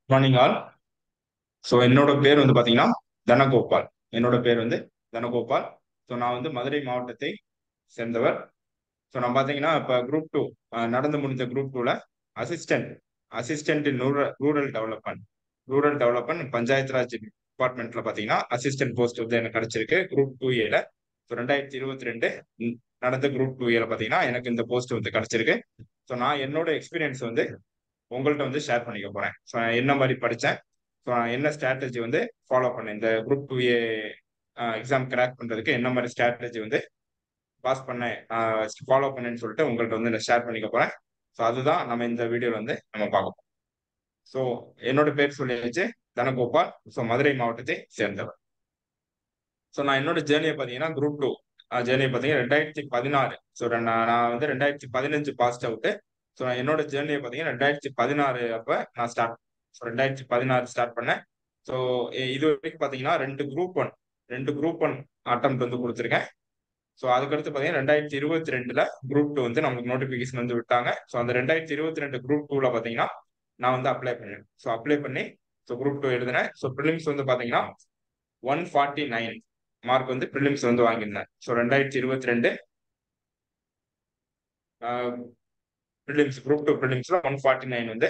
Morning all. So என்னோட பேர் வந்து பார்த்தீங்கன்னா தனகோபால். என்னோட பேர் வந்து தனகோபால். ஸோ நான் வந்து மதுரை மாவட்டத்தை சேர்ந்தவர். ஸோ நான் பார்த்தீங்கன்னா இப்போ குரூப் 2 நடந்து முடிஞ்ச குரூப் 2ல assistant assistant in rural development panchayat Raj டிபார்ட்மெண்ட்ல பார்த்தீங்கன்னா அசிஸ்டன்ட் போஸ்ட் வந்து எனக்கு கிடைச்சிருக்கு குரூப் 2A. ஸோ 2022 நடந்த குரூப் 2A பார்த்தீங்கன்னா எனக்கு இந்த போஸ்ட் வந்து கிடைச்சிருக்கு. ஸோ நான் என்னோட எக்ஸ்பீரியன்ஸ் வந்து உங்கள்கிட்ட வந்து ஷேர் பண்ணிக்க போறேன். ஸோ நான் என்ன மாதிரி படித்தேன், ஸோ நான் என்ன ஸ்ட்ராட்டஜி வந்து ஃபாலோ பண்ணேன் இந்த குரூப் 2A எக்ஸாம் கிராக் பண்றதுக்கு என்ன மாதிரி ஸ்ட்ராட்டஜி வந்து பாஸ் பண்ணேன், ஃபாலோ பண்ணேன்னு சொல்லிட்டு உங்கள்கிட்ட வந்து நான் ஷேர் பண்ணிக்க போறேன். ஸோ அதுதான் நம்ம இந்த வீடியோல வந்து நம்ம பார்க்க போறோம். ஸோ என்னோட பேர் சொல்லியாச்சு, தனகோபால். ஸோ மதுரை மாவட்டத்தை சேர்ந்தவர். ஸோ நான் என்னோட ஜேர்னியை பார்த்தீங்கன்னா குரூப் 2 ஜேர்னியை பார்த்தீங்கன்னா 2016. ஸோ நான் வந்து 2015 பாஸ்ட் அவுட்டு. ஸோ என்னோட ஜேர்னியை பார்த்தீங்கன்னா 2016 அப்போ நான் ஸ்டார்ட். ஸோ 2016 ஸ்டார்ட் பண்ணேன். ஸோ இது வரைக்கும் பார்த்தீங்கன்னா ரெண்டு குரூப் ஒன் அட்டம் வந்து கொடுத்துருக்கேன். ஸோ அதுக்கடுத்து பார்த்தீங்கன்னா 2022 குரூப் 2 வந்து நமக்கு நோட்டிஃபிகேஷன் வந்து விட்டாங்க. ஸோ அந்த 2022 குரூப் 2ல பார்த்தீங்கன்னா நான் வந்து அப்ளை பண்ணேன். ஸோ அப்ளை பண்ணி ஸோ குரூப் 2 எழுதினேன். ஸோ ப்ரிலிம்ஸ் வந்து பார்த்தீங்கன்னா 149 மார்க் வந்து ப்ரிலிம்ஸ் வந்து வாங்கியிருந்தேன். ஸோ 2022 ப்ரிலிம்ஸ் குரூப் 2 ப்ரிலிம்ஸ்ல 149 வந்து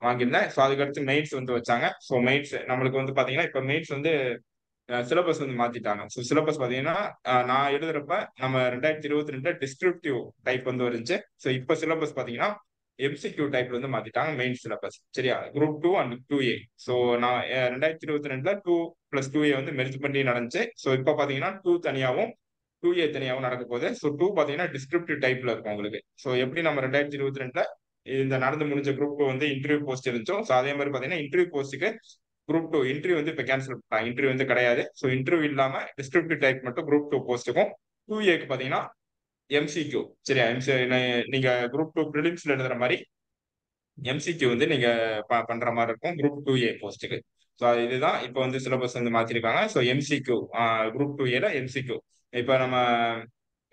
வாங்கியிருந்தேன். ஸோ அதுக்கடுத்து மெயின்ஸ் வந்து வச்சாங்க. ஸோ மெயின்ஸ் நம்மளுக்கு வந்து பார்த்தீங்கன்னா இப்போ மெயின்ஸ் வந்து சிலபஸ் வந்து மாத்திட்டாங்க. ஸோ சிலபஸ் பார்த்தீங்கன்னா நான் எழுதுறப்ப நம்ம 2022 டிஸ்கிரிப்டிவ் டைப் வந்து இருந்துச்சு. ஸோ இப்போ சிலபஸ் பார்த்தீங்கன்னா எம்சிக்யூ டைப்ல வந்து மாத்திட்டாங்க மெயின் சிலபஸ். சரியா, குரூப் 2 அண்ட் 2A. ஸோ நான் 2022 2+2A வந்து மெர்ஜ் பண்ணி நடந்துச்சு. ஸோ இப்போ பார்த்தீங்கன்னா 2 தனியாகவும் 2A தனியாகவும் நடக்க போகுது. ஸோ 2 பார்த்தீங்கன்னா டிஸ்கிரிப்டிவ் டைப்ல இருக்கும் உங்களுக்கு. ஸோ எப்படி நம்ம 2022 இந்த நடந்து முடிஞ்ச குரூப் வந்து இன்டர்வியூ போஸ்ட் இருந்துச்சோ, ஸோ அதே மாதிரி பார்த்தீங்கன்னா இன்டர்வியூ போஸ்ட்டுக்கு குரூப் 2 இன்டர்வியூ வந்து இப்போ கேன்சல் பண்ணிட்டாங்க. இன்டர்வியூ வந்து கிடையாது. ஸோ இன்டர்வியூ இல்லாம டிஸ்கிரிப்டிவ் டைப் மட்டும் குரூப் 2 போஸ்ட்டுக்கும் 2Aக்கு பார்த்தீங்கன்னா எம்சிக்யூ. சரியா, நீங்க குரூப் 2 ப்ரிலிம்ஸ்ல எழுதுற மாதிரி எம்சிக்யூ வந்து நீங்க பண்ற மாதிரி இருக்கும் குரூப் 2A போஸ்ட்டுக்கு. ஸோ இதுதான் இப்போ வந்து சிலபஸ் வந்து மாத்திருக்காங்க. ஸோ எம்சிக்யூ குரூப் 2Aல எம்சிக்யூ இப்போ நம்ம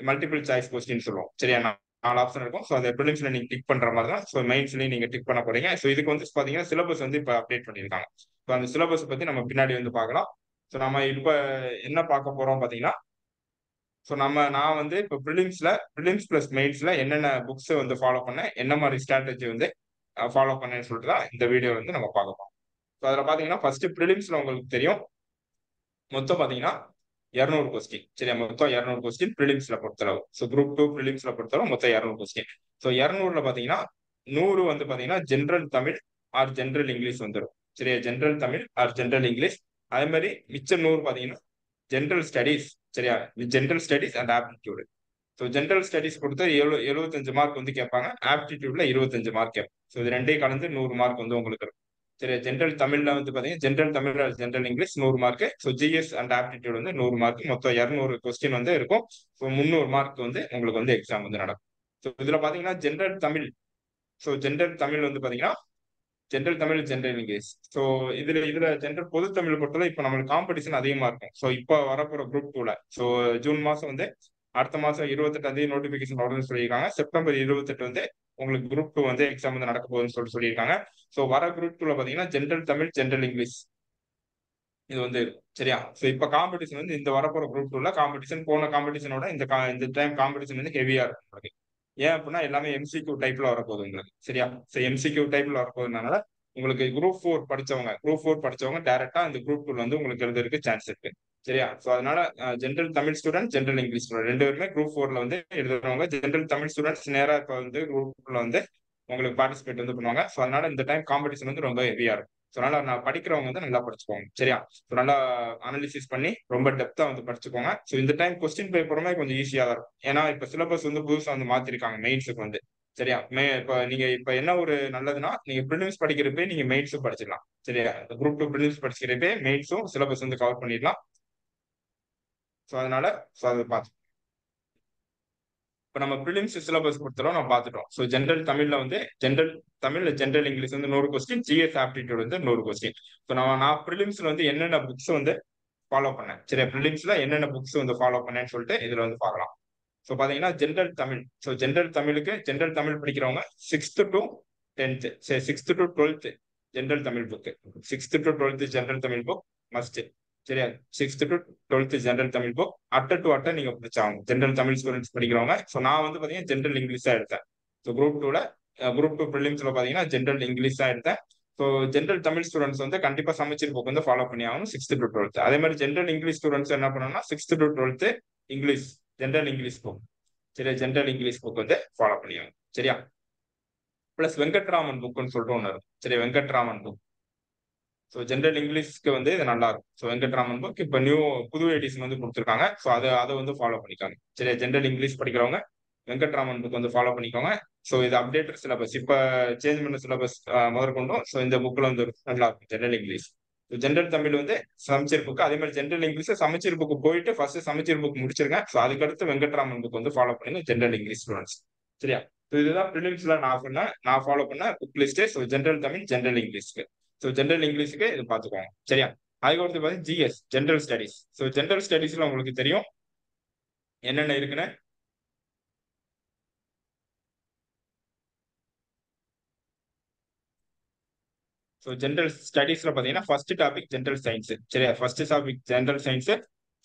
மல்டிபிள் சாய்ஸ் கொஸ்டின் சொல்லுவோம். சரியா, 4 ஆப்ஷன் இருக்கும். ஸோ அந்த ப்ரிலிம்ஸ்ல நீங்க டிக் பண்ற மாதிரி தான் ஸோ மெயின்ஸ்லயும் நீங்க டிக் பண்ண போறீங்க. ஸோ இதுக்கு வந்து பாத்தீங்கன்னா சிலபஸ் வந்து இப்போ அப்டேட் பண்ணியிருக்காங்க. ஸோ அந்த சிலபஸ் பத்தி நம்ம பின்னாடி வந்து பார்க்கலாம். ஸோ நம்ம இப்போ என்ன பார்க்க போறோம் பாத்தீங்கன்னா, ஸோ நான் வந்து இப்போ ப்ரிலிம்ஸ் பிளஸ் மெயின்ஸ்ல என்னென்ன புக்ஸ் வந்து ஃபாலோ பண்ணேன், என்ன மாதிரி ஸ்ட்ராட்டஜி வந்து ஃபாலோ பண்ணேன்னு சொல்லிட்டு தான் இந்த வீடியோ வந்து நம்ம பார்க்க போறோம். ஸோ அதில் பார்த்தீங்கன்னா ஃபர்ஸ்ட் ப்ரிலிம்ஸ்ல உங்களுக்கு தெரியும் மொத்தம் பார்த்தீங்கன்னா 200 கொஸ்டின். சரியா, மொத்தம் 200 கொஸ்டின் ப்ரிலிம்ஸ்ல பொறுத்தளவு. ஸோ குரூப் 2 ப்ரிலிம்ஸ்ல பொறுத்தளவு மொத்தம் 200 கொஸ்டின். ஸோ 200ல பார்த்தீங்கன்னா 100 வந்து பார்த்தீங்கன்னா general Tamil or general English வந்துடும். சரியா, general Tamil or general English. அதே மாதிரி மிச்சம் 100 பார்த்தீங்கன்னா ஜென்ரல் ஸ்டடீஸ். சரியா, general studies and aptitude. So general studies கொடுத்து 75 மார்க் வந்து கேட்பாங்க. ஆப்டிடியூட்ல 25 மார்க் கேட்பாங்க. ஸோ இது ரெண்டையும் கலந்து 100 மார்க் வந்து உங்களுக்கு இருக்கும். சரி, ஜென்ரல் தமிழ்ல வந்து பாத்தீங்கன்னா general Tamil general English 100 mark. So GS and aptitude வந்து 100 மார்க். மொத்தம் 200 கொஸ்டின் வந்து இருக்கும். ஸோ 300 மார்க் வந்து உங்களுக்கு வந்து எக்ஸாம் வந்து நடக்கும். ஸோ இதுல பாத்தீங்கன்னா general Tamil. So general Tamil வந்து பாத்தீங்கன்னா general Tamil general English. So இதுல ஜென்ரல் பொது தமிழ் பொறுத்தவரை இப்போ நம்மளுக்கு காம்படிஷன் அதிகமா இருக்கும். ஸோ இப்போ வரப்போற குரூப் 2ல ஸோ ஜூன் மாசம் வந்து அடுத்த மாசம் 28 நோட்டிபிகேஷன் வரும்னு சொல்லியிருக்காங்க. செப்டம்பர் 28 வந்து உங்களுக்கு குரூப் 2 வந்து எக்ஸாம் வந்து நடக்க போகுதுன்னு சொல்லியிருக்காங்க. ஸோ வர குரூப் 2ல பாத்தீங்கன்னா ஜென்ரல் தமிழ் ஜென்ரல் இங்கிலீஷ் இது வந்து இருக்கும். சரியா, ஸோ இப்போ காம்படிஷன் வந்து இந்த வரப்போற குரூப் 2ல காம்படிஷன் போன காம்படிஷனோட இந்த டைம் காம்படிஷன் வந்து ஹெவியா இருக்கும் உங்களுக்கு. ஏன் அப்படின்னா எல்லாமே எம்சிக்யூ டைப்ல வரப்போகுது உங்களுக்கு. சரியா, ஸோ எம்சிக்யூ டைப்ல வரப்போகுதுனால உங்களுக்கு குரூப் 4 படிச்சவங்க டேரக்டா இந்த குரூப் 2 வந்து உங்களுக்கு எழுதுறதுக்கு சான்ஸ் இருக்கு. சரியா, ஸோ அதனால general Tamil student general English student ரெண்டு பேருமே குரூப் 4ல வந்து எழுதுறவங்க. ஜென்ரல் தமிழ் ஸ்டூடெண்ட்ஸ் நேரா இப்போ வந்து குரூப்ல வந்து உங்களுக்கு பார்ட்டிசிபேட் வந்து பண்ணுவாங்க. ஸோ அதனால இந்த டைம் காம்படிஷன் வந்து ரொம்ப ஹெவியா இருக்கும். ஸோ அதனால நான் படிக்கிறவங்க வந்து நல்லா படிச்சுக்கோங்க. சரியா, ஸோ நல்லா அனாலிசிஸ் பண்ணி ரொம்ப டெப்தா வந்து படிச்சுக்கோங்க. ஸோ இந்த டைம் கொஸ்டின் பேப்பருமே கொஞ்சம் ஈஸியா தான் இருக்கும். ஏன்னா இப்ப சிலபஸ் வந்து புதுசா வந்து மாத்திருக்காங்க மெயின்ஸுக்கு வந்து. சரியா, இப்ப நீங்க இப்ப என்ன ஒரு நல்லதுன்னா நீங்க ப்ரிலிம்ஸ் படிக்கிறப்பே நீங்க மெயின்ஸும் படிச்சிடலாம். சரியா, குரூப் 2 ப்ரிலிம்ஸ் படிக்கிறப்பே மெயின்ஸும் சிலபஸ் வந்து கவர் பண்ணிடலாம். ஸோ அதனால அதை பார்த்து இப்போ நம்ம ப்ரிலிம்ஸ் சிலபஸ் பொறுத்தளவு நம்ம பார்த்துட்டோம். ஸோ ஜென்ரல் தமிழ்ல வந்து ஜென்ரல் தமிழ் ஜென்ரல் இங்கிலீஷ் வந்து 100 கொஸ்டின், ஜிஎஸ் ஆப்டிடியூட் வந்து 100 கொஸ்டின். ஸோ நான் ப்ரிலிம்ஸ்ல வந்து என்னென்ன புக்ஸ் வந்து ஃபாலோ பண்ணேன். சரி, ப்ரிலிம்ஸ்ல என்னென்ன புக்ஸ் வந்து ஃபாலோ பண்ணேன்னு சொல்லிட்டு இதுல வந்து பார்க்கலாம். ஸோ பாத்தீங்கன்னா ஜென்ரல் தமிழ். ஸோ ஜென்ரல் தமிழுக்கு ஜென்ரல் தமிழ் படிக்கிறவங்க 6th to 10th, சரி 6th to 12th general Tamil book. 6th to 12th general Tamil book must. சரியா? 6th to 12th general Tamil book அட்டை நீங்க படிச்சாங்க ஜென்ரல் தமிழ் ஸ்டூடெண்ட்ஸ் படிக்கிறவங்க. ஸோ நான் வந்து பாத்தீங்கன்னா ஜென்ரல் இங்கிலீஷ் தான் எடுத்தேன். ஸோ குரூப் 2 ப்ரிலிம்ஸ்ல பாத்தீங்கன்னா ஜென்ரல் இங்கிலீஷ் தான் எடுத்தேன். ஸோ ஜென்ரல் தமிழ் ஸ்டூடெண்ட்ஸ் வந்து கண்டிப்பா சமச்சீர் புக் வந்து ஃபாலோ பண்ணி ஆகணும் 6th to 12th. அதே மாதிரி ஜென்ரல் இங்கிலீஷ் ஸ்டூடெண்ட்ஸ் என்ன பண்ணணும்னா 6th to 12th English general English book. சரியா? ஜென்ரல் இங்கிலீஷ் புக் வந்து ஃபாலோ பண்ணி ஆகணும். சரியா? பிளஸ் வெங்கட்ராமன் புக்னு சொல்லிட்டு ஒன்று இருக்கும். சரி, வெங்கட்ராமன் புக். ஸோ ஜென்ரல் இங்கிலீஷ்க்கு வந்து இது நல்லா இருக்கும். ஸோ வெங்கட்ராமன் புக் இப்போ புது எடிஷன் வந்து கொடுத்துருக்காங்க. ஸோ அதை வந்து ஃபாலோ பண்ணிக்காங்க. சரி, ஜென்ரல் இங்கிலீஷ் படிக்கிறவங்க வெங்கட்ராமன் புக் வந்து ஃபாலோ பண்ணிக்கோங்க. ஸோ இது அப்டேட்டட் சிலபஸ், இப்போ சேஞ்ச் பண்ண சிலபஸ் முதற்கொண்டும். ஸோ இந்த புக்கில் வந்து நல்லா இருக்கும் ஜென்ரல் இங்கிலீஷ். ஜென்ரல் தமிழ் வந்து சமச்சீர் புக். அதே மாதிரி ஜென்ரல் இங்கிலீஷ் சமச்சீர் புக் போயிட்டு ஃபர்ஸ்ட் சமச்சீர் புக் முடிச்சிருக்கேன். ஸோ அதுக்கடுத்து வெங்கட்ராமன் புக் வந்து ஃபாலோ பண்ணுங்க ஜென்ரல் இங்கிலீஷ் ஸ்டூடெண்ட்ஸ். சரியா? ஸோ இதுதான் ப்ரிலிம்ஸ்ல நான் ஃபாலோ பண்ண book list. So general Tamil general இங்கிலீஷ்க்கு. ஸோ ஜென்ரல் இங்கிலீஷுக்கு இது பார்த்துக்கோங்க. சரியா? அதுக்கடுத்து பார்த்தீங்கன்னா GS general studies. So general ஸ்டடிஸ்ல உங்களுக்கு தெரியும் என்னென்ன இருக்குன்னு. ஸோ ஜென்ரல் ஸ்டடீஸ்ல பார்த்தீங்கன்னா ஃபர்ஸ்ட் டாபிக் ஜென்ரல் சயின்ஸ். சரியா? First topic general science.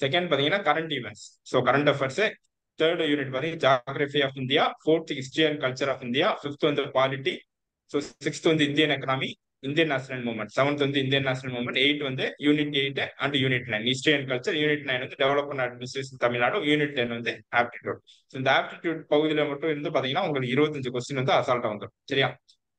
Second பார்த்தீங்கன்னா current events. So current affairs. Third unit பார்த்தீங்கன்னா geography of India. Fourth history and culture of India. Fifth வந்து பாலிட்டி. ஸோ சிக்ஸ்த் வந்து Indian economy, Indian national movement. Seventh வந்து Indian national movement. 8 வந்து unit 8 and unit 9 history and culture. Unit 9 வந்து development administration Tamil Nadu. Unit 10 வந்து aptitude. So இந்த aptitude பகுதியில் மட்டும் இருந்து பார்த்தீங்கன்னா உங்களுக்கு 25 கொஸ்டின் வந்து அசால்ட்டா வந்துடும். சரியா?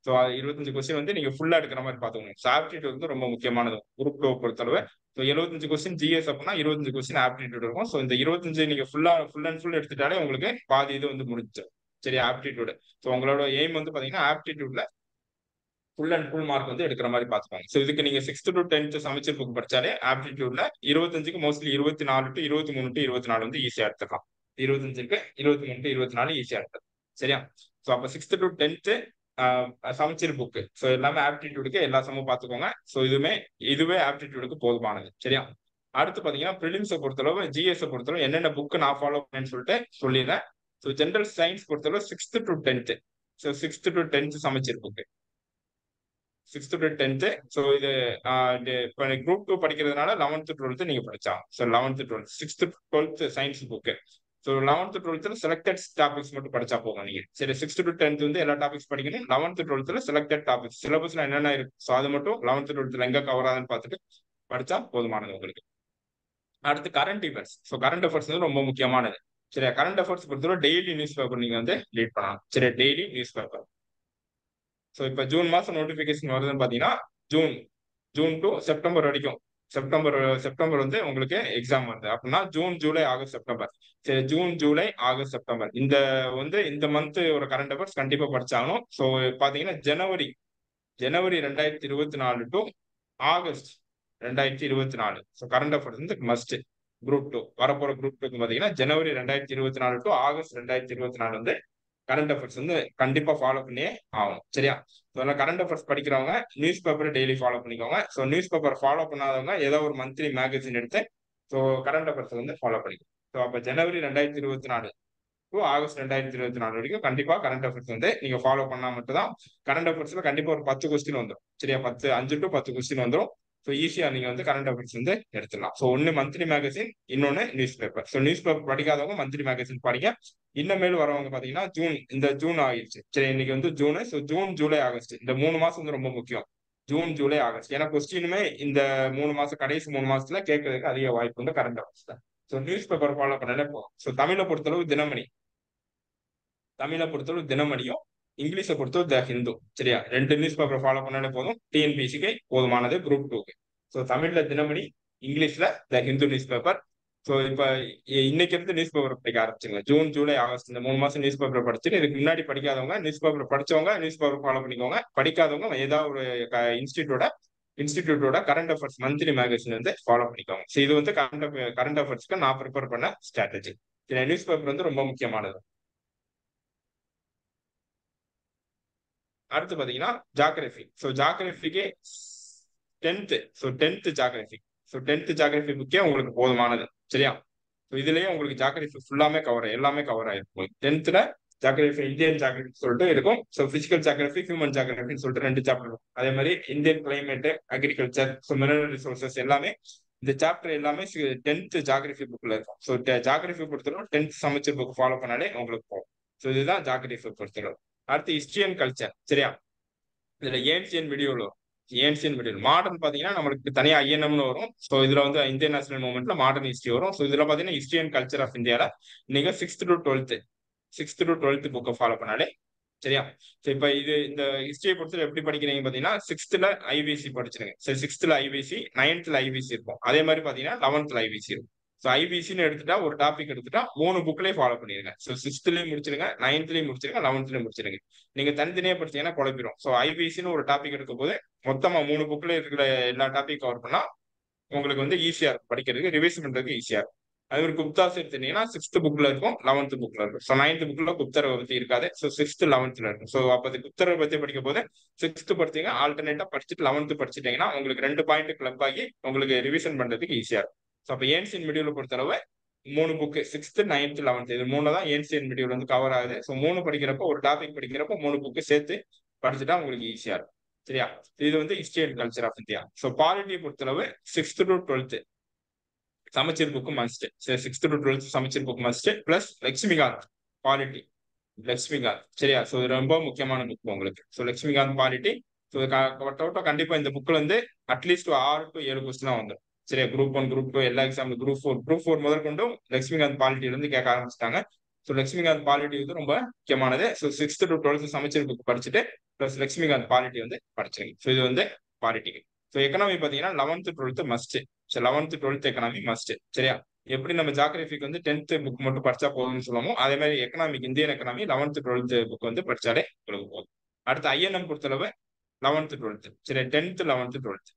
ஸோ 25 கொஸ்டின் வந்து நீங்க ஃபுல்லா எடுக்கிற மாதிரி பார்த்துக்கணும். ஸோ ஆப்டிடியூட் வந்து ரொம்ப முக்கியமானது குரூப் 2 பொறுத்தளவு. ஸோ 75 கொஸ்டின் ஜிஎஸ் அப்படின்னா 25 கொஸ்டின் ஆப்டிடியூட் இருக்கும். ஸோ இந்த 25 நீங்க ஃபுல் அண்ட் ஃபுல் எடுத்துட்டாலே உங்களுக்கு பாதி இது வந்து முடிஞ்சிடும். சரியா? ஆப்டிடியூட். ஸோ உங்களோட எய்ம் வந்து பாத்தீங்கன்னா ஆப்டிடியூட்ல ஃபுல் அண்ட் ஃபுல் மார்க் வந்து எடுக்கிற மாதிரி பாத்துக்கோங்க. ஸோ இதுக்கு நீங்க 6th to 10th சமச்சீர் புக் படிச்சாலே ஆப்டிடியூட்ல 25க்கு மோஸ்ட்லி 24 to 23 to 24 வந்து ஈஸியா எடுத்துக்கலாம். 25க்கு 23 to 24 ஈஸியா எடுத்துக்கலாம். சரியா? ஸோ அப்ப 6th to 10th சமச்சீர் புக். ஸோ எல்லாமே ஆப்டிடியூடுக்கு எல்லா சமமும் பாத்துக்கோங்க. ஸோ இதுவே ஆப்டிடியூடுக்கு போதுமானது. சரியா? அடுத்து பாத்தீங்கன்னா ப்ரிலிம்ஸை பொறுத்தளவு ஜிஎஸ் பொறுத்தளவு என்னென்ன புக் நான் ஃபாலோ பண்ணேன்னு சொல்லிட்டு சொல்லிடுறேன். ஸோ ஜென்ரல் சயின்ஸ் பொறுத்தளவு 6th to 10th. So 6th to 10th சமச்சீர் book. 6th to 10th. So இது இப்போ குரூப் 2 படிக்கிறதுனால 11th-12th நீங்க படிச்சாங்க. So 11th-12th 6th-12th science book. So 11th-12th selected topics மட்டும் படிச்சா போகும் நீங்க. சரி, 6th-10th வந்து எல்லா டாபிக்ஸ் படிக்கணும். 11th-12th செலக்டட் டாபிக்ஸ் சிலபஸ்ல என்னென்ன இருக்கு ஸோ அது மட்டும் 11th-12th எங்க கவர் ஆகுதுன்னு பார்த்துட்டு படிச்சா போதுமானது உங்களுக்கு. அடுத்து current events. So current affairs வந்து ரொம்ப முக்கியமானது. சரியா? கரண்ட் அஃபேர்ஸ் பொறுத்தவரை டெய்லி நியூஸ் பேப்பர் நீங்க வந்து ரீட் பண்ணலாம். சரி, டெய்லி நியூஸ் பேப்பர். ஸோ இப்போ ஜூன் மாசம் நோட்டிபிகேஷன் வருதுன்னு பார்த்தீங்கன்னா ஜூன் டு செப்டம்பர் வரைக்கும். செப்டம்பர் வந்து உங்களுக்கு எக்ஸாம் வருது அப்படின்னா ஜூன், ஜூலை, ஆகஸ்ட், செப்டம்பர். சரி, ஜூன், ஜூலை, ஆகஸ்ட், செப்டம்பர் இந்த மந்த் ஒரு கரண்ட் அஃபேர்ஸ் கண்டிப்பா படிச்சாகணும். ஸோ பாத்தீங்கன்னா ஜனவரி 2024 to August 2024. So current affairs வந்து மஸ்ட். குரூப் 2 வரப்போற குரூப் 2 பாத்தீங்கன்னா ஜனவரி 2024 டு ஆகஸ்ட் 2024 வந்து கரண்ட் அஃபேர்ஸ் வந்து கண்டிப்பா ஃபாலோ பண்ணியே ஆகும். சரியா? அதனால கரண்ட் அஃபேர்ஸ் படிக்கிறவங்க நியூஸ் பேப்பரை டெய்லி ஃபாலோ பண்ணிக்கோங்க. ஸோ நியூஸ் பேப்பர் ஃபாலோ பண்ணாதவங்க ஏதோ ஒரு மந்த்லி மேகசின் எடுத்து ஸோ கரண்ட் அஃபேர்ஸ் வந்து ஃபாலோ பண்ணிக்கணும். ஸோ அப்போ ஜனவரி 2024 டு ஆகஸ்ட் 2024 வரைக்கும் கண்டிப்பா கரண்ட் அஃபேர்ஸ் வந்து நீங்க ஃபாலோ பண்ணா மட்டும் தான் கரண்ட் அஃபேர்ஸ்ல கண்டிப்பா ஒரு 10 கொஸ்டின் வந்துடும். சரியா? 5 to 10 கொஸ்டின் வந்துடும். ஸோ ஈஸியா நீங்க வந்து கரண்ட் அஃபேர்ஸ் வந்து எடுத்துடலாம். ஸோ ஒன்னு மந்த்லி மேகசின், இன்னொன்னு news paper. So news paper படிக்காதவங்க மந்த்லி மேகசின் படிங்க. இன்னமேல் வரவங்க பாத்தீங்கன்னா ஜூன் ஆகிடுச்சு. சரி, இன்னைக்கு வந்து June. So June, July, August இந்த 3 மாசம் வந்து ரொம்ப முக்கியம். June, July, August. ஏன்னா கொஸ்டினுமே இந்த 3 மாசம் கடைசி 3 மாசத்துல கேட்கறதுக்கு அதிக வாய்ப்பு வந்து கரண்ட் அஃபேர்ஸ் தான். ஸோ நியூஸ் பேப்பர் ஃபாலோ பண்ணாலே போதும். ஸோ தமிழை பொறுத்தளவு தினமணியும் இங்கிலீஷை பொறுத்தவரை த ஹிந்து. சரியா? 2 நியூஸ் பேப்பர் ஃபாலோ பண்ணாலே போதும். டிஎன்பிசிக்கு போதுமானது குரூப் 2க்கு. ஸோ தமிழ்ல தினமணி, இங்கிலீஷ்ல த ஹிந்து நியூஸ் பேப்பர். ஸோ இப்ப இன்னைக்கு இருந்து நியூஸ் பேப்பர் படிக்க ஆரம்பிச்சுங்க. ஜூன், ஜூலை, ஆகஸ்ட் இந்த 3 மாசம் நியூஸ் பேப்பர் படிச்சுட்டு இதுக்கு முன்னாடி படிக்காதவங்க நியூஸ் பேப்பர் படிச்சவங்க நியூஸ் பேப்பர் ஃபாலோ பண்ணிக்கோங்க. படிக்காதவங்க ஏதாவது ஒரு இன்ஸ்டிடியூட்டோட கரண்ட் அஃபேர்ஸ் மந்த்லி மேகசின் வந்து ஃபாலோ பண்ணிக்கோங்க. ஸோ இது வந்து கரண்ட் அஃபேர்ஸ்க்கு நான் ப்ரிப்பேர் பண்ண ஸ்ட்ராட்டஜி. நியூஸ் பேப்பர் வந்து ரொம்ப முக்கியமானது. அடுத்து பாத்தீங்கன்னா ஜாகிரபி. ஸோ ஜாகிரபிக்கு 10th geography. So 10th geography புக்கே உங்களுக்கு போதுமானது. சரியா? ஸோ இதுலயே உங்களுக்கு ஜாகிரபி எல்லாமே கவர் ஆயிருக்கும். 10th ஜாகிரபி இந்தியன் ஜாகிரபி சொல்லிட்டு இருக்கும். ஸோ பிசிக்கல் ஜாகிரபி, ஹியூமன் ஜாகிரபின்னு சொல்லிட்டு 2 சாப்டர் இருக்கும். அதே மாதிரி Indian climate, agriculture, so mineral resources எல்லாமே இந்த சாப்டர் எல்லாமே 10th ஜாகிரபி புக்ல இருக்கும். ஸோ ஜாகிரபி பொறுத்தவரை 10th சமச்சீர் புக் ஃபாலோ பண்ணாலே உங்களுக்கு போகும். ஸோ இதுதான் ஜாகிரபி பொறுத்தவரை. அடுத்து ஹிஸ்டரி அண்ட் கல்ச்சர். சரியா, இதுல ஏன்சியன் வீடியோல ஏன்சியன் வீடியோ மாடர்ன் பாத்தீங்கன்னா நம்மளுக்கு தனியா ஐஎன்எம்னு வரும். ஸோ இதுல வந்து இந்தியன் நேஷனல் மூவ்மெண்ட்ல மாடர்ன் ஹிஸ்டரி வரும். ஸோ இதுல பாத்தீங்கன்னா ஹிஸ்டரி அண்ட் கல்ச்சர் ஆஃப் இந்தியால நீங்க 6th to 12th புக்கை ஃபாலோ பண்ணாலே சரியா. ஸோ இப்போ இந்த ஹிஸ்டரியை பொறுத்து எப்படி படிக்கிறீங்க பாத்தீங்கன்னா 6th ஐபிசி படிச்சிருங்க. சரி, 6th ஐபிசி, 9th ஐபிசி இருக்கும். அதே மாதிரி பாத்தீங்கன்னா 11th ஐபிசி இருக்கும். ஸோ ஐபிசின்னு எடுத்துட்டா ஒரு டாபிக் எடுத்துட்டா 3 புக்லயே ஃபாலோ பண்ணிருங்க. ஸோ 6th முடிச்சிருங்க, 9th முடிச்சிருங்க, 11th முடிச்சிருங்க. நீங்க தனித்தனியா படிச்சீங்கன்னா குழப்பிடும். ஸோ ஐபிசின்னு ஒரு டாபிக் எடுக்கும் போது மொத்தமா 3 புக்ல இருக்கிற எல்லா டாபிக் கவர் பண்ணா உங்களுக்கு வந்து ஈஸியா இருக்கும், படிக்கிறதுக்கு ரிவைஸ் பண்றதுக்கு ஈஸியா இருக்கும். அது ஒரு குப்தாஸ் எடுத்தீங்கன்னா 6th புக்ல இருக்கும், 11th புக்ல இருக்கும். ஸோ 9th புக்ல குப்தரை பத்தி இருக்காது. ஸோ 6th 11th இருக்கும். ஸோ அப்போ குப்தரை பத்தி படிக்கும் போது 6th படிச்சீங்க, ஆல்டர்னேட்டா படிச்சுட்டு 11th படிச்சுட்டீங்கன்னா உங்களுக்கு 2 பாயிண்ட் கிளப் ஆகி உங்களுக்கு ரிவிஷன் பண்றதுக்கு ஈஸியா இருக்கும். ஸோ அப்போ ஏன்சியன் மீடியோல பொறுத்தளவு 3 புக்கு 6th, 9th, 11th இது 3 தான் ஏன்சியன் மீடியோல வந்து கவர் ஆகுது. ஸோ 3 படிக்கிறப்போ ஒரு டாபிக் படிக்கிறப்போ 3 புக்கு சேர்த்து படிச்சுட்டா உங்களுக்கு ஈஸியா இருக்கும். சரியா, இது வந்து history and culture of India. So பாலிட்டியை பொறுத்தளவு 6th to 12th சமச்சீர் book must. 6th to 12th சமச்சீர் book must plus Lakshmikant polity. Lakshmikant சரியா. ஸோ இது ரொம்ப முக்கியமான புக் உங்களுக்கு. So Lakshmikant polity. ஸோ கண்டிப்பா இந்த புக்ல வந்து அட்லீஸ்ட் 6 to 7 கொஸ்டின் தான் வந்துடும். சரியா, குரூப் 1, குரூப் 2 எல்லா எக்ஸாம்பிள் குரூப் 4 முதல் கொண்டும் லட்சுமிகாந்த் பாலிட்டியில இருந்து கேட்க ஆரம்பிச்சிட்டாங்க. ஸோ லட்சுமிகாந்த் பாலிட்டி வந்து ரொம்ப முக்கியமானது. ஸோ 6th to 12th சமச்சீர் புக் படிச்சுட்டு பிளஸ் லட்சுமிகாந்த் பாலிட்டி வந்து படிச்சிருங்க. ஸோ இது வந்து பாலிட்டி. ஸோ எக்கனாமி பாத்தீங்கன்னா 11th, 12th must. 11th, 12th economy must. சரியா, எப்படி நம்ம ஜாகிரபிக்கு வந்து 10th புக் மட்டும் படிச்சா போதும்னு சொல்லுவோமோ அதே மாதிரி economic Indian economy 11th, 12th book வந்து படிச்சாலே உங்களுக்கு போதும். அடுத்து ஐஎன்எம் பொறுத்தளவு 11th, 12th. சரி, 10th, 11th, 12th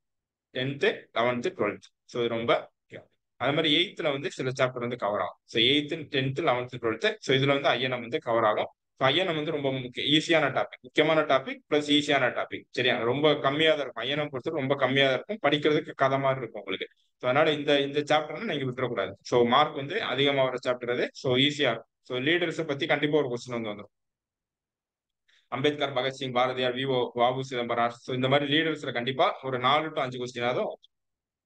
10th, 11th, 12th. So இது ரொம்ப முக்கியம். அதே மாதிரி 8th வந்து சில சாப்டர் வந்து கவர் ஆகும். So 8th, 10th, 11th, 12th. So இதுல வந்து ஐஎன்எம் வந்து கவர் ஆகும். ஐஎன்எம் வந்து ரொம்ப ஈஸியான டாபிக், முக்கியமான டாபிக் பிளஸ் ஈஸியான டாபிக். சரியா, ரொம்ப கம்மியா தான் இருக்கும். ஐஎன்எம் பொறுத்து ரொம்ப கம்மியா தான் இருக்கும், படிக்கிறதுக்கு கதை மாதிரி இருக்கும் உங்களுக்கு. ஸோ அதனால இந்த சாப்டர் நீங்க விட்டுறக்கூடாது. ஸோ மார்க் வந்து அதிகமா வர சாப்டர் அது. ஸோ ஈஸியா இருக்கும். ஸோ லீடர்ஸை பத்தி கண்டிப்பா ஒரு கொஸ்டின் வந்து வந்துடும். அம்பேத்கர், பகத்சிங், பாரதியார், விவோ, வாவு சிதம்பரம். ஸோ இந்த மாதிரி லீடர்ஸ்ல கண்டிப்பா ஒரு 4 to 5 கொஸ்டினாவது.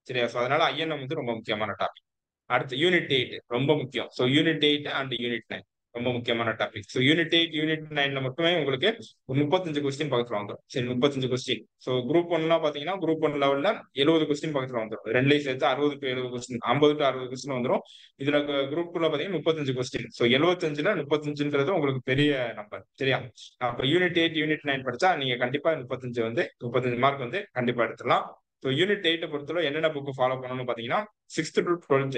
சரியா, ஸோ அதனால ஐஎன்எம் வந்து ரொம்ப முக்கியமான டாபிக். அடுத்து யூனிட் 8 ரொம்ப முக்கியம். ஸோ யூனிட் 8 அண்ட் யூனிட் 9 ரொம்ப முக்கியமான டாபிக். ஸோ யூனிட் 8, யூனிட் 9ல மட்டுமே உங்களுக்கு ஒரு 35 கொஸ்டின் பக்கத்துல வந்துடும். சரி, 35 கொஸ்டின். ஸோ குரூப் 1 பாத்தீங்கன்னா குரூப் 1 லெவல்ல 70 கொஸ்டின் பக்கத்துல வந்துடும். ரெண்டுலையும் சேர்த்து 60 to 70 கொஸ்டின், 50 to 60 கொஸ்டின் வந்துடும். இதுல குரூப் 2ல பாத்தீங்கன்னா 35 கொஸ்டின். ஸோ 75ல 35ன்றது உங்களுக்கு பெரிய நம்பர். சரியா, அப்ப யூனிட் 8, யூனிட் 9 படிச்சா நீங்க கண்டிப்பா 35 மார்க் வந்து கண்டிப்பா எடுத்துடலாம். ஸோ யூனிட் 8 பொறுத்தவரை என்னென்ன புக் ஃபாலோ பண்ணணும்னு பாத்தீங்கன்னா 6th to 12th,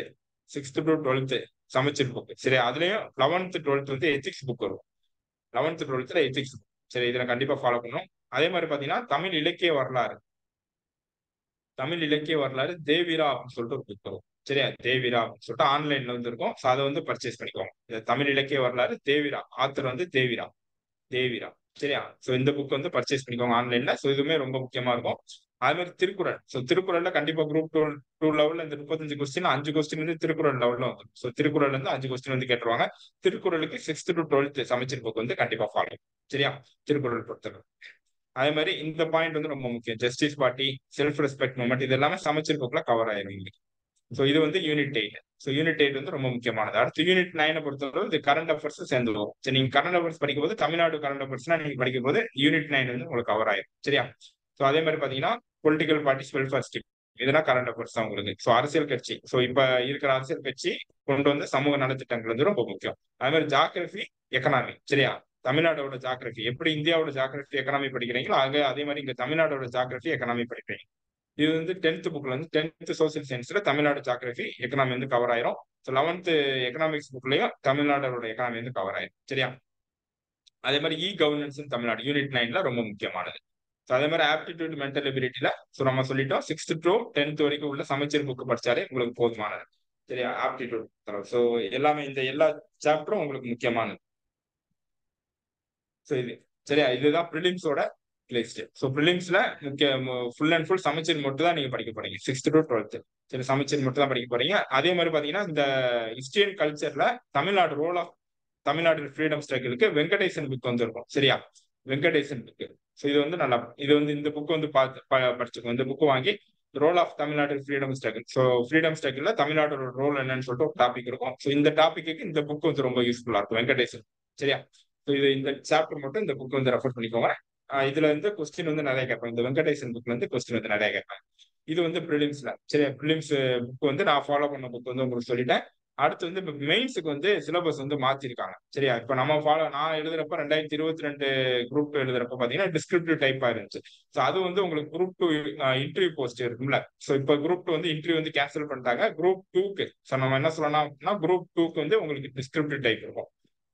6th to 12th சமச்சீர் புக். சரி, அதுலயும் 11th, 12th வந்து எத்திக்ஸ் புக் வரும். 11th, 12th ethics book. சரி, இதுல கண்டிப்பா ஃபாலோ பண்ணணும். அதே மாதிரி பாத்தீங்கன்னா தமிழ் இலக்கிய வரலாறு. தமிழ் இலக்கிய வரலாறு தேவிரா அப்படின்னு சொல்லிட்டு ஒரு புக் வரும். சரியா, தேவிரா அப்படின்னு சொல்லிட்டு ஆன்லைன்ல வந்து இருக்கும். ஸோ அதை வந்து பர்ச்சேஸ் பண்ணிக்கோங்க. தமிழ் இலக்கிய வரலாறு தேவிரா, ஆத்தர் வந்து தேவிரா. சரியா, ஸோ இந்த புக் வந்து பர்ச்சேஸ் பண்ணிக்கோங்க ஆன்லைன்ல. ஸோ இதுவுமே ரொம்ப முக்கியமா இருக்கும். அதே மாதிரி திருக்குறள். ஸோ திருக்குறள்ல கண்டிப்பா குரூப் 2 லெவல்ல இந்த 35 கொஸ்டின் 5 கொஸ்டின் வந்து திருக்குறள் லெவல்ல வந்துடும். ஸோ திருக்குறள் வந்து 5 கொஸ்டின் வந்து கேட்டுருவாங்க. திருக்குறளுக்கு 6th to 12th சமச்சீர் புக் வந்து கண்டிப்பா ஃபாலோ. சரியா, திருக்குறள் பொறுத்தவரை. அதே மாதிரி இந்த பாயிண்ட் வந்து ரொம்ப முக்கியம். Justice party, self respect movement இது எல்லாமே சமச்சீர் புக்ல கவர் ஆயிரும். ஸோ இது வந்து யூனிட் 8. ஸோ யூனிட் 8 வந்து ரொம்ப முக்கியமானது. அடுத்து யூனிட் 9 பொறுத்தவரை இது கரண்ட் அஃபேர்ஸ் சேர்ந்து வரும். சரி, நீங்க கரண்ட் அஃபேர்ஸ் படிக்கும் போது தமிழ்நாடு கரண்ட் அஃபேர்ஸ்னா நீங்க படிக்கும் போது யூனிட் 9 வந்து உங்களுக்கு கவர் ஆயிரும். சரியா, ஸோ அதே மாதிரி பாத்தீங்கன்னா பொலிட்டிக்கல் பார்ட்டிஸ் வெல்ஃபேர் ஸ்கீம் இதெல்லாம் கரண்ட் அஃபேர்ஸ் தான் உங்களுக்கு. ஸோ அரசியல் கட்சி, ஸோ இப்ப இருக்கிற அரசியல் கட்சி கொண்டு வந்த சமூக நலத்திட்டங்கள் வந்து ரொம்ப முக்கியம். அதே மாதிரி ஜாகிரபி, எக்கனாமி. சரியா, தமிழ்நாடோட ஜாகிரபி எப்படி இந்தியாவோட ஜாகிரபி எக்கனாமி படிக்கிறீங்களோ அதே மாதிரி இங்க தமிழ்நாடோட ஜாகிரபி எக்கனாமி படிக்கிறீங்க. இது வந்து 10th புக்ல வந்து 10th சோசியல் சயின்ஸ்ல தமிழ்நாடு ஜாகிரபி எக்கனாமி வந்து கவர் ஆயிரும். ஸோ 11th எக்கனாமிக்ஸ் புக்லயும் தமிழ்நாடோட எக்கனாமி வந்து கவர் ஆயிரும். சரியா, அதே மாதிரி இ கவர்னன்ஸ் தமிழ்நாடு யூனிட் 9ல ரொம்ப முக்கியமானது. ஸோ அதே மாதிரி ஆப்டிடியூட், மென்டல் எபிலிட்டியில ஸோ நம்ம சொல்லிட்டோம் 6th to 10th வரைக்கும் உள்ள சமச்சீர் புக் படிச்சாலே உங்களுக்கு போதுமானது. சரியா, ஆப்டிடியூட். ஸோ எல்லாமே இந்த எல்லா சாப்டரும் உங்களுக்கு முக்கியமானது. ஸோ சரியா, இதுதான் ப்ரிலிம்ஸோட லிஸ்ட். ஸோ ப்ரிலிம்ஸ்ல ஃபுல் அண்ட் ஃபுல் சமச்சீர் மட்டும் தான் நீங்க படிக்க போறீங்க 6th to 12th. சரி, சமச்சீர் மட்டும் தான் படிக்க போறீங்க. அதே மாதிரி பாத்தீங்கன்னா இந்த ஹிஸ்டரி அண்ட் கல்ச்சர்ல Tamil Nadu role of Tamil Nadu freedom ஸ்ட்ரகிளுக்கு வெங்கடேசன் புக் வந்து இருக்கும். சரியா? வெங்கடேசன் புக். ஸோ இது வந்து நல்லா, இது வந்து இந்த புக் வந்து படிச்சுக்கோ. இந்த புக் வாங்கி role of Tamil Nadu freedom struggle. So freedom ஸ்ட்ரகிள்ல தமிழ்நாடோட ரோல் என்னன்னு சொல்லிட்டு ஒரு டாபிக் இருக்கும். ஸோ இந்த டாபிக்கு இந்த புக் வந்து ரொம்ப யூஸ்ஃபுல்லா இருக்கும், வெங்கடேசன். சரியா? ஸோ இது இந்த சாப்டர் மட்டும் இந்த புக் வந்து ரெஃபர் பண்ணிக்கோங்க. இதுல வந்து கொஸ்டின் வந்து நிறைய கேட்பாங்க. இந்த வெங்கடேசன் புக்ல இருந்து கொஸ்டின் வந்து நிறைய கேட்பாங்க. இது வந்து ப்ரிலிம்ஸ்ல. சரியா? ப்ரிலிம்ஸ் புக் வந்து நான் ஃபாலோ பண்ண புக் வந்து உங்களுக்கு சொல்லிட்டேன். அடுத்து வந்து இப்போ மெயின்ஸுக்கு வந்து சிலபஸ் வந்து மாத்திருக்காங்க. சரியா? இப்போ நான் எழுதுறப்ப 2022 குரூப் எழுதுறப்ப பாத்தீங்கன்னா டிஸ்கிரிப்டிவ் டைப்பா இருந்துச்சு. ஸோ அது வந்து உங்களுக்கு குரூப் 2 இன்டர்வியூ போஸ்ட் இருக்கும்ல. ஸோ இப்போ குரூப் 2 வந்து இன்டர்வியூ வந்து கேன்சல் பண்ணிட்டாங்க. குரூப் 2க்கு ஸோ நம்ம என்ன சொல்லலாம்னா குரூப் 2க்கு வந்து உங்களுக்கு டிஸ்கிரிப்டிவ் டைப் இருக்கும்,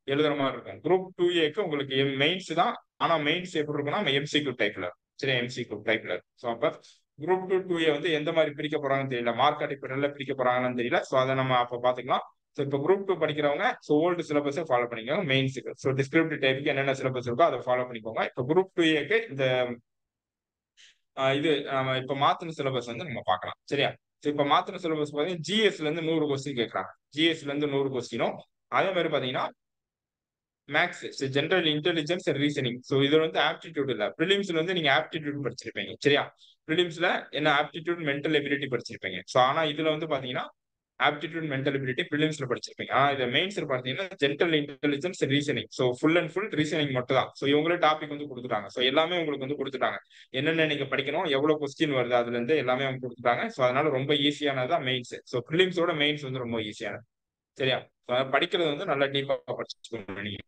எழுதுற மாதிரி இருக்கும். குரூப் 2A உங்களுக்கு மெயின்ஸ் தான். ஆனா மெயின்ஸ் எப்படி இருக்கும்னா எம்சிக்யூ டைப்ல இருக்கும். சரி, எம்சிக்யூ டைப்ல இருக்கும். ஸோ அப்ப குரூப் 2A வந்து எந்த மாதிரி பிரிக்க போறாங்கன்னு தெரியல, மார்க் அடிப்படையில் பிரிக்க போறாங்கன்னு தெரியல. ஸோ அதை நம்ம அப்ப பாத்துக்கலாம். ஸோ இப்போ குரூப் 2 படிக்கிறவங்க ஸோ ஓல்டு சிலபஸை ஃபாலோ பண்ணிக்கோங்க. மெயின்ஸுக்கு ஸோ டிஸ்கிரிப்டிவ் டைப்புக்கு என்னென்ன சிலபஸ் இருக்கோ அதை ஃபாலோ பண்ணிக்கோங்க. இப்போ குரூப் 2Aக்கு இந்த இது நம்ம இப்ப மாத்தின சிலபஸ் வந்து நம்ம பார்க்கலாம். சரியா? ஸோ இப்ப மாத்தின சிலபஸ் பாத்தீங்கன்னா ஜிஎஸ்ல இருந்து 100 கொஸ்டின் கேட்கறாங்க. ஜிஎஸ்ல இருந்து 100 கொஸ்டினும் அதே மாதிரி பாத்தீங்கன்னா maths, general intelligence and reasoning. So இது வந்து ஆப்டிடியூட் இல்ல. ப்ரிலிம்ஸ்ல வந்து நீங்க ஆப்டிடியூட் படிச்சிருப்பீங்க. சரியா? ப்ரிலிம்ஸ்ல என்ன ஆப்டிடியூட் மென்டல் எபிலிட்டி படிச்சிருப்பீங்க. ஸோ ஆனா இதுல வந்து பாத்தீங்கன்னா ஆப்டிடியூட் மென்டல் எபிலிட்டி ப்ரிலிம்ஸ்ல படிச்சிருப்பீங்க. ஆனா இது மெயின்ஸ்ல பாத்தீங்கன்னா general intelligence reasoning. So full and full reasoning மட்டும் தான். ஸோ இவங்களே டாபிக் வந்து கொடுத்துட்டாங்க. ஸோ எல்லாமே உங்களுக்கு வந்து கொடுத்துட்டாங்க. என்னென்ன நீங்க படிக்கணும், எவ்வளவு கொஸ்டின் வருது அதுல இருந்து எல்லாமே அவங்க கொடுத்துட்டாங்க. ஸோ அதனால ரொம்ப ஈஸியானதான் மெயின்ஸ். ஸோ ப்ரிலிம்ஸோட மெயின்ஸ் வந்து ரொம்ப ஈஸியானது. சரியா? படிக்கிறது வந்து நல்லா டீப்பா படிச்சுக்கணும் நீங்க.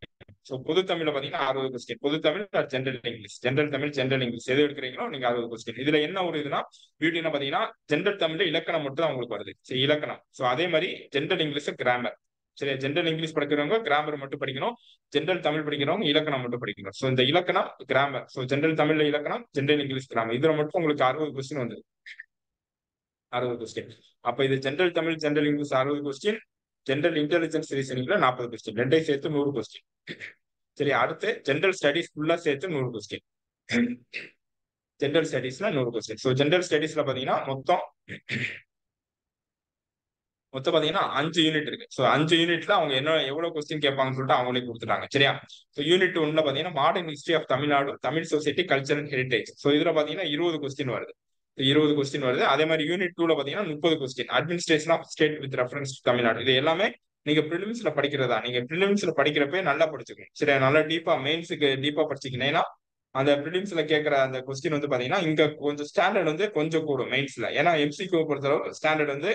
ஸோ பொது தமிழ்ல பாத்தீங்கன்னா 60 கொஸ்டின். பொது Tamil general English, general Tamil general English எது எடுக்கிறீங்களோ நீங்க 60 கொஸ்டின். இதுல என்ன ஒரு இதுனா பியூட்டினா பாத்தீங்கன்னா ஜென்ரல் தமிழ்ல இலக்கணம் மட்டும் தான் உங்களுக்கு வருது. சரி, இலக்கணம். ஸோ அதே மாதிரி ஜென்ரல் இங்கிலீஷ் கிராமர். சரி, ஜென்ரல் இங்கிலீஷ் படிக்கிறவங்க கிராமர் மட்டும் படிக்கணும். ஜென்ரல் தமிழ் படிக்கிறவங்க இலக்கணம் மட்டும் படிக்கணும். ஸோ இந்த இலக்கணம் கிராமர், ஸோ ஜென்ரல் தமிழ்ல இலக்கணம், ஜென்ரல் இங்கிலீஷ் கிராமர், இதுல மட்டும் உங்களுக்கு 60 கொஸ்டின் வந்து 60 கொஸ்டின். அப்ப இது general Tamil general English 60 question, general intelligence ரீசனிங்ல 40 கொஸ்டின், ரெண்டையும் சேர்த்து 100 கொஸ்டின். சரி, அடுத்து ஜென்ரல் ஸ்டடிஸ் ஃபுல்லா சேர்த்து 100 கொஸ்டின். ஜென்ரல் ஸ்டடிஸ்ல 100 கொஸ்டின். ஸோ ஜென்ரல் ஸ்டடிஸ்ல பாத்தீங்கன்னா மொத்தம் பாத்தீங்கன்னா 5 யூனிட் இருக்கு. ஸோ 5 யூனிட்ல அவங்க என்ன எவ்வளவு கொஸ்டின் கேட்பாங்கன்னு சொல்லிட்டு அவங்களே கொடுத்துட்டாங்க. சரியா? ஸோ யூனிட் 1ல பாத்தீங்கன்னா modern history of Tamil Nadu, Tamil society, culture and heritage. So இதுல பாத்தீங்கன்னா 20 கொஸ்டின் வருது. 20 கொஸ்டின் வருது. அதே மாதிரி யூனிட் 2ல பாத்தீங்கன்னா 30 question, administration of state with reference to Tamil Nadu. இது எல்லாமே நீங்க பிரிலிம்ஸ்ல படிக்கிறதா. நீங்க பிரிலிம்ஸ்ல படிக்கிறப்ப நல்லா படிச்சுக்கணும். சரி, நல்லா டீப்பா மெயின்ஸுக்கு டீப்பா படிச்சுக்கினீங்கன்னா அந்த பிரிலிம்ஸ்ல கேட்கிற அந்த கொஸ்டின் வந்து பாத்தீங்கன்னா இங்க கொஞ்சம் ஸ்டாண்டர்ட் வந்து கொஞ்சம் கூடும் மெயின்ஸ்ல. ஏன்னா எம்சிக்யூ பொறுத்தளவு ஸ்டாண்டர்ட் வந்து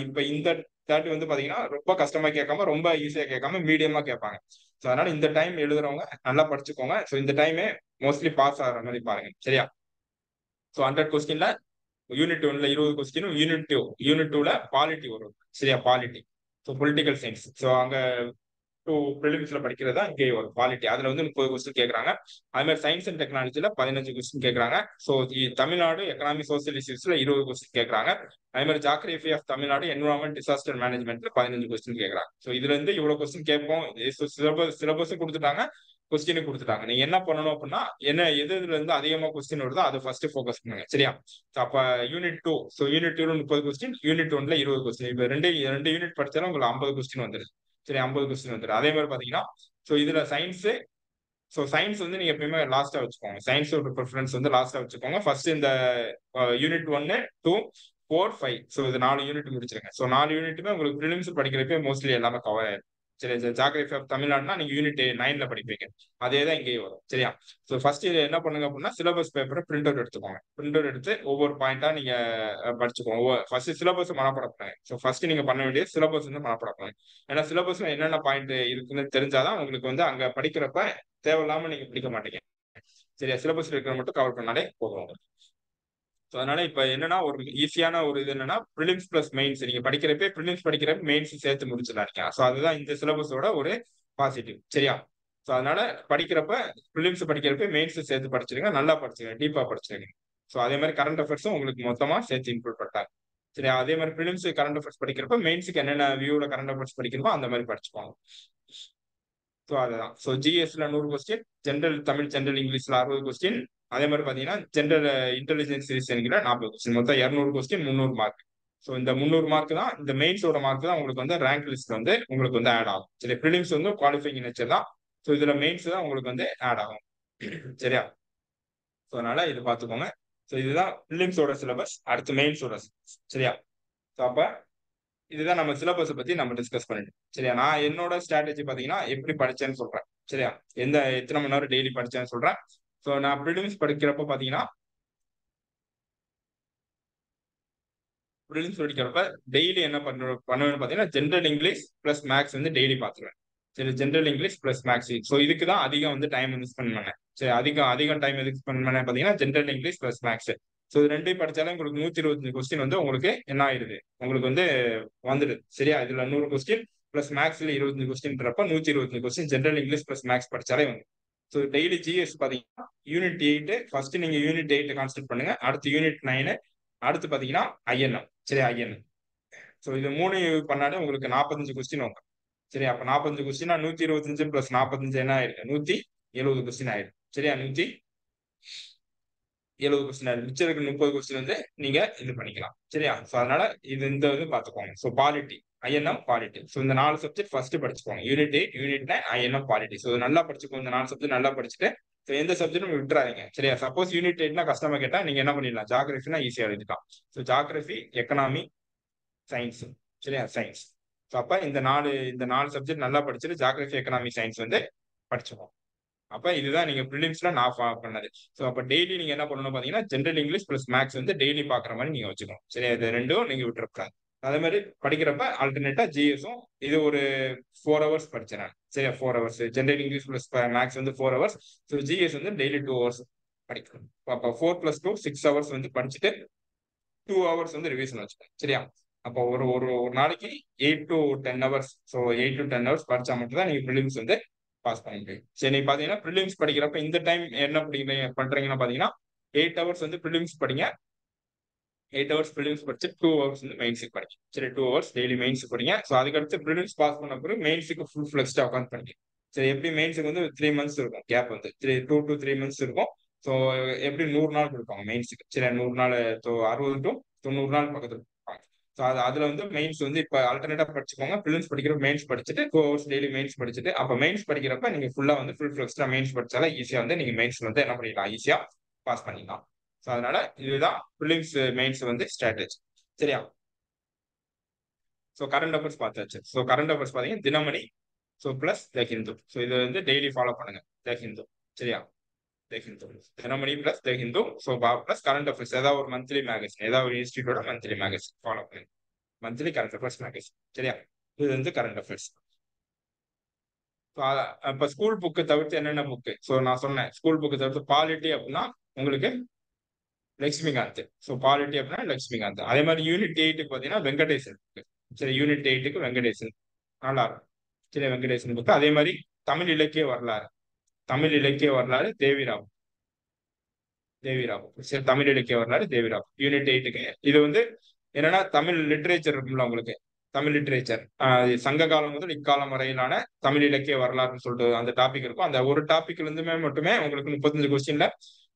இப்ப இந்த தேர்ட்டி வந்து பாத்தீங்கன்னா ரொம்ப கஷ்டமா கேட்காம ரொம்ப ஈஸியா கேட்காம மீடியமா கேட்பாங்க. ஸோ அதனால இந்த டைம் எழுதுறவங்க நல்லா படிச்சுக்கோங்க. ஸோ இந்த டைமே மோஸ்ட்லி பாஸ் ஆகிற மாதிரி பாருங்க. சரியா? ஸோ 100 கொஸ்டின்ல யூனிட் 1ல 20 கொஸ்டினும், யூனிட் 2ல பாலிட்டி வரும். சரியா? Polity, so political science. So அங்க ப்ரிலிம்ஸ்ல படிக்கிறதா இங்கே ஒரு பாலிட்டி, அதுல வந்து 30 கொஸ்டின் கேட்கறாங்க. அதே மாதிரி சயின்ஸ் அண்ட் டெக்னாலஜில 15 கொஸ்டின் கேட்கறாங்க. ஸோ தமிழ்நாடு எக்கனாமிக் சோசியல் இஷ்யூஸ்ல 20 கொஸ்டின் கேட்கறாங்க. அதே மாதிரி geography of Tamil Nadu environment disaster மேனேஜ்மெண்ட்ல 15 கொஸ்டின் கேட்கறாங்க. ஸோ இதுல இருந்து இவ்வளவு கொஸ்டின் கேட்போம். சிலபஸும் கொடுத்துட்டாங்க, கொஸ்டினும் கொடுத்துட்டாங்க. நீங்க என்ன பண்ணணும் அப்படின்னா எதுல இருந்து அதிகமா கொஸ்டின் வருதோ அதை ஃபர்ஸ்ட் ஃபோக்கஸ் பண்ணுங்க. சரியா? அப்ப unit 2, so unit 2 30 question, unit 1ல 20 கொஸ்டின். இப்ப ரெண்டு யூனிட் படிச்சாலும் உங்களுக்கு 50 கொஸ்டின் வந்துருது. சரி, 50 கொஸ்டின் வந்துடும். அதே மாதிரி பாத்தீங்கன்னா ஸோ இதுல சயின்ஸ், ஸோ சயின்ஸ் வந்து நீங்க எப்பயுமே லாஸ்டா வச்சுக்கோங்க. சயின்ஸோட ப்ரிஃபரன்ஸ் வந்து லாஸ்டா வச்சுக்கோங்க. ஃபர்ஸ்ட் இந்த யூனிட் 1, 2, 4, 5. ஸோ இது 4 யூனிட் முடிச்சிருங்க. ஸோ 4 யூனிட்டுமே உங்களுக்கு ப்ரிலிம்ஸ் படிக்கிறப்ப மோஸ்ட்லி எல்லாமே கவர் ஆயிடும். சரி, ஜாகிரபி ஆஃப் தமிழ்நாடுனா நீங்க யூனிட் 9ல படிப்பீங்க. அதே தான் இங்கேயும் வரும். சரியா? ஸோ ஃபர்ஸ்ட் இது என்ன பண்ணுங்க அப்படின்னா சிலபஸ் பேப்பரை பிரிண்ட் அவுட் எடுத்துக்கோங்க. பிரிண்ட் அவுட் எடுத்து ஒவ்வொரு பாயிண்டா நீங்க படிச்சுக்கோங்க. ஃபர்ஸ்ட் சிலபஸ் மனப்பாடம் பண்ணுங்க. ஸோ ஃபர்ஸ்ட் நீங்க பண்ண வேண்டியது சிலபஸ் வந்து மனப்பாடம் பண்ணுங்க. ஏன்னா சிலபஸ்ல என்னென்ன பாயிண்ட் இருக்குன்னு தெரிஞ்சாதான் உங்களுக்கு வந்து அங்க படிக்கிறப்ப தேவையில்லாம நீங்க படிக்க மாட்டீங்க. சரியா? சிலபஸ்ல இருக்கிற மட்டும் கவர் பண்ணாலே போதும். ஸோ அதனால இப்ப என்னன்னா ஒரு ஈஸியான ஒரு இது என்னன்னா ப்ரிலிம்ஸ் பிளஸ் மெயின்ஸ். நீங்க படிக்கிறப்ப ப்ரிலிம்ஸ் படிக்கிறப்ப மெயின்ஸ் சேர்த்து முடிச்சிடலாம். ஸோ அதுதான் இந்த சிலபஸோட ஒரு பாசிட்டிவ். சரியா? ஸோ அதனால படிக்கிறப்ப ப்ரிலிம்ஸ் படிக்கிறப்ப மெயின்ஸ் சேர்த்து படிச்சிருங்க, நல்லா படிச்சிருங்க, டீப்பா படிச்சிருங்க. ஸோ அதே மாதிரி கரண்ட் அஃபேர்ஸும் உங்களுக்கு மொத்தமா சேர்த்து இன்க்ளூட் பண்ணிட்டாங்க. சரி, அதே மாதிரி ப்ரிலிம்ஸ் கரண்ட் அஃபேர்ஸ் படிக்கிறப்ப மெயின்ஸுக்கு என்னென்ன வியூல கரண்ட் அஃபேர்ஸ் படிக்கணுமோ அந்த மாதிரி படிச்சுப்பாங்க. ஸோ அதுதான். ஸோ ஜிஎஸ்ல 100 கொஸ்டின், ஜென்ரல் தமிழ் ஜென்ரல் இங்கிலீஷ்ல 60 கொஸ்டின், அதே மாதிரி பாத்தீங்கன்னா ஜென்ரல் இன்டெலிஜென்ஸ் ரீசனிங்ல 40 கொஸ்டின், மொத்தம் 200 கொஸ்டின், 300 மார்க். ஸோ இந்த 300 மார்க் தான், இந்த மெயின்ஸோட மார்க் தான் உங்களுக்கு வந்து ரேங்க் லிஸ்ட் வந்து உங்களுக்கு வந்து ஆட் ஆகும். சரி, ப்ரிலிம்ஸ் வந்து குவாலிஃபைங் நேச்சர் தான். ஸோ இதுல மெயின்ஸ் தான் உங்களுக்கு வந்து ஆட் ஆகும். சரியா? ஸோ அதனால இது பார்த்துக்கோங்க. ஸோ இதுதான் ப்ரிலிம்ஸோட சிலபஸ், அடுத்து மெயின்ஸோட சிலபஸ். சரியா? ஸோ அப்ப இதுதான் நம்ம சிலபஸை பத்தி நம்ம டிஸ்கஸ் பண்ணிட்டோம். சரியா? நான் என்னோட ஸ்ட்ராட்டஜி பாத்தீங்கன்னா எப்படி படிச்சேன்னு சொல்றேன். சரியா? எத்தனை மணி நேரம் டெய்லி படிச்சேன்னு சொல்றேன். ஸோ நான் ப்ரிலிம்ஸ் படிக்கிறப்ப பாத்தீங்கன்னா ப்ரிலிம்ஸ் படிக்கிறப்ப டெய்லி என்ன பண்ணுவேன்னு பாத்தீங்கன்னா ஜென்ரல் இங்கிலீஷ் பிளஸ் மேக்ஸ் வந்து டெய்லி பாத்துருவேன். சரி, general English plus maths. So இதுக்கு தான் அதிகம் வந்து டைம் வந்து ஸ்பெண்ட் பண்ணேன். சரி, அதிகம் டைம் எதுக்கு ஸ்பெண்ட் பண்ணேன் பாத்தீங்கன்னா general English plus maths. So இது ரெண்டையும் படிச்சாலும் உங்களுக்கு 125 கொஸ்டின் வந்து உங்களுக்கு என்ன ஆயிருது, உங்களுக்கு வந்து வந்துடுது. சரியா? இதுல 100 கொஸ்டின் பிளஸ் மேக்ஸ்ல 25 கொஸ்டின்றப்ப 125 question general English plus maths படிச்சாலே வந்து. ஸோ டெய்லி ஜிஎஸ் பாத்தீங்கன்னா யூனிட் 8 ஃபர்ஸ்ட் நீங்க யூனிட் 8 கான்செப்ட் பண்ணுங்க, அடுத்து யூனிட் 9, அடுத்து பாத்தீங்கன்னா ஐஎன்எம். சரி, ஐஎன்எம். ஸோ இது 3 பண்ணாலே உங்களுக்கு 45 கொஸ்டின் வரும். சரி, அப்ப 45 கொஸ்டினா 125 பிளஸ் 45 என்ன ஆயிருக்கு, 170 கொஸ்டின் ஆயிருக்கு. சரியா? 170 கொஸ்டின் ஆயிருக்கு. மிச்சம் இருக்க 30 கொஸ்டின் வந்து நீங்க இது பண்ணிக்கலாம். சரியா? ஸோ அதனால இந்த இது பார்த்துக்கோங்க. So polity, INM, polity. So இந்த 4 சப்ஜெக்ட் ஃபர்ஸ்ட் படிச்சுக்கோங்க. Unit 8, unit 9, INM, polity. So நல்லா படிச்சுக்கோங்க. இந்த 4 சப்ஜெக்ட் நல்லா படிச்சுட்டு ஸோ எந்த சப்ஜெக்டும் விட்டுறாதீங்க. சரியா? சப்போஸ் யூனிட் 8னா கஷ்டமா கேட்டா நீங்க என்ன பண்ணிடலாம், ஜாகிரபினா ஈஸியா எழுதிக்கலாம். So geography, economy, science. சரியா? சயின்ஸ். ஸோ அப்ப இந்த நாலு சப்ஜெக்ட் நல்லா படிச்சுட்டு ஜாகிரபி, எக்கனாமி, சயின்ஸ் வந்து படிச்சுக்கோங்க. அப்ப இதுதான் நீங்க ப்ரிலிம்ஸ்ல நான் பண்ணது. ஸோ அப்ப டெய்லி நீங்க என்ன பண்ணணும் பாத்தீங்கன்னா ஜென்ரல் இங்கிலீஷ் பிளஸ் மேக்ஸ் வந்து டெய்லி பாக்குற மாதிரி நீங்க வச்சுக்கணும். சரியா? இது ரெண்டும் நீங்க விட்டுறக்கூடாது. அதே மாதிரி படிக்கிறப்ப ஆல்டர்னேட்டா ஜிஎஸும் இது ஒரு 4 ஹவர்ஸ் படிச்சேன் நான். சரியா? 4 hours general English plus maths வந்து 4 ஹவர்ஸ். ஸோ ஜிஎஸ் வந்து டெய்லி 2 ஹவர்ஸ் படிக்கணும். அப்ப 4 + 2 6 ஹவர்ஸ் வந்து படிச்சுட்டு 2 ஹவர்ஸ் வந்து ரிவிஷன் வச்சுக்கணும். சரியா? அப்போ ஒரு ஒரு ஒரு நாளைக்கு 8 to 10 hours. So 8 to 10 hours படிச்சா மட்டும் தான் நீங்க ப்ரிலிம்ஸ் வந்து பாஸ் பண்ண முடியும். சரி, நீங்க பாத்தீங்கன்னா ப்ரிலிம்ஸ் படிக்கிறப்ப இந்த டைம் என்ன பண்றீங்கன்னா பாத்தீங்கன்னா 8 ஹவர்ஸ் வந்து ப்ரிலிம்ஸ் படிங்க. 8 ஹவர்ஸ் ப்ரிலிம்ஸ் படிச்சு 2 ஹவர்ஸ் வந்து மெயின்ஸுக்கு படிங்க. சரி, 2 ஹவர்ஸ் டெய்லி மெயின்ஸ் படிங்க. ஸோ அதுக்கடுத்து ப்ரிலிம்ஸ் பாஸ் பண்ண பிறகு மெயின்ஸுக்கு ஃபுல் ஃபிளெக்ஸ்டா உட்காந்து படிங்க. சரி, எப்படி மெயின்ஸுக்கு வந்து 3 மந்த்ஸ் இருக்கும் கேப், வந்து 2 to 3 மந்த்ஸ் இருக்கும். ஸோ எப்படி 100 நாள் கொடுப்பாங்க மெயின்ஸுக்கு. சரி, 100 நாள் 60 to 90 நாள் பக்கத்துல கொடுப்பாங்க. ஸோ அதுல வந்து மெயின்ஸ் வந்து இப்ப ஆல்டர்னேட்டா படிச்சுக்கோங்க. ப்ரிலிம்ஸ் படிக்கிறப்ப மெயின்ஸ் படிச்சுட்டு 2 ஹவர்ஸ் டெய்லி மெயின்ஸ் படிச்சுட்டு அப்ப மெயின்ஸ் படிக்கிறப்ப நீங்க ஃபுல்லா வந்து ஃபுல் ஃபிளெக்ஸ்டா மெயின்ஸ் படிச்சாலே ஈஸியா வந்து நீங்க மெயின்ஸ் வந்து என்ன பண்ணிடலாம், ஈஸியா பாஸ் பண்ணிடலாம். ஸோ அதனால இதுதான் ப்ரிலிம்ஸ் மெயின்ஸ் வந்து ஸ்ட்ராட்டஜி. சரியா? ஸோ கரண்ட் அஃபேர்ஸ் பார்த்தாச்சு. ஸோ கரண்ட் அஃபேர்ஸ் பாத்தீங்கன்னா Dinamani, so plus the Hindu. So இதை வந்து டெய்லி ஃபாலோ பண்ணுங்க. த ஹிந்து. சரியா? The Hindu Dinamani plus the Hindu. So plus current affairs ஏதாவது ஒரு மந்த்லி மேகசின், ஏதாவது ஒரு இன்ஸ்டியூட்டோட மந்த்லி மேகசின் ஃபாலோ பண்ணுங்க. Monthly current affairs magazine. சரியா? இது வந்து கரண்ட் அஃபேர்ஸ். இப்ப ஸ்கூல் புக்கு தவிர்த்து என்னென்ன புக்கு, ஸோ நான் சொன்னேன் ஸ்கூல் புக்கு தவிர்த்து பாலிட்டி அப்படின்னா உங்களுக்கு லட்சுமிகாந்த். ஸோ பாலிட்டி அப்படின்னா லட்சுமிகாந்த். அதே மாதிரி யூனிட் 8க்கு பாத்தீங்கன்னா வெங்கடேசன் புக்கு. சரி, யூனிட் 8க்கு வெங்கடேசன் நல்லா இருக்கும். சரி, வெங்கடேசன் புக்கு. அதே மாதிரி தமிழ் இலக்கிய வரலாறு, தமிழ் இலக்கிய வரலாறு தேவிராவ். சரி, தமிழ் இலக்கிய வரலாறு தேவிராவ் யூனிட் 8க்கு. இது வந்து என்னன்னா தமிழ் லிட்ரேச்சர் இருக்கும்ல உங்களுக்கு, தமிழ் லிட்ரேச்சர் சங்க காலம் முதல் இக்காலம் வரையிலான தமிழ் இலக்கிய வரலாறுன்னு சொல்லிட்டு அந்த டாபிக் இருக்கும். அந்த ஒரு டாபிக்ல இருந்துமே மட்டுமே உங்களுக்கு 35 கொஸ்டின்ல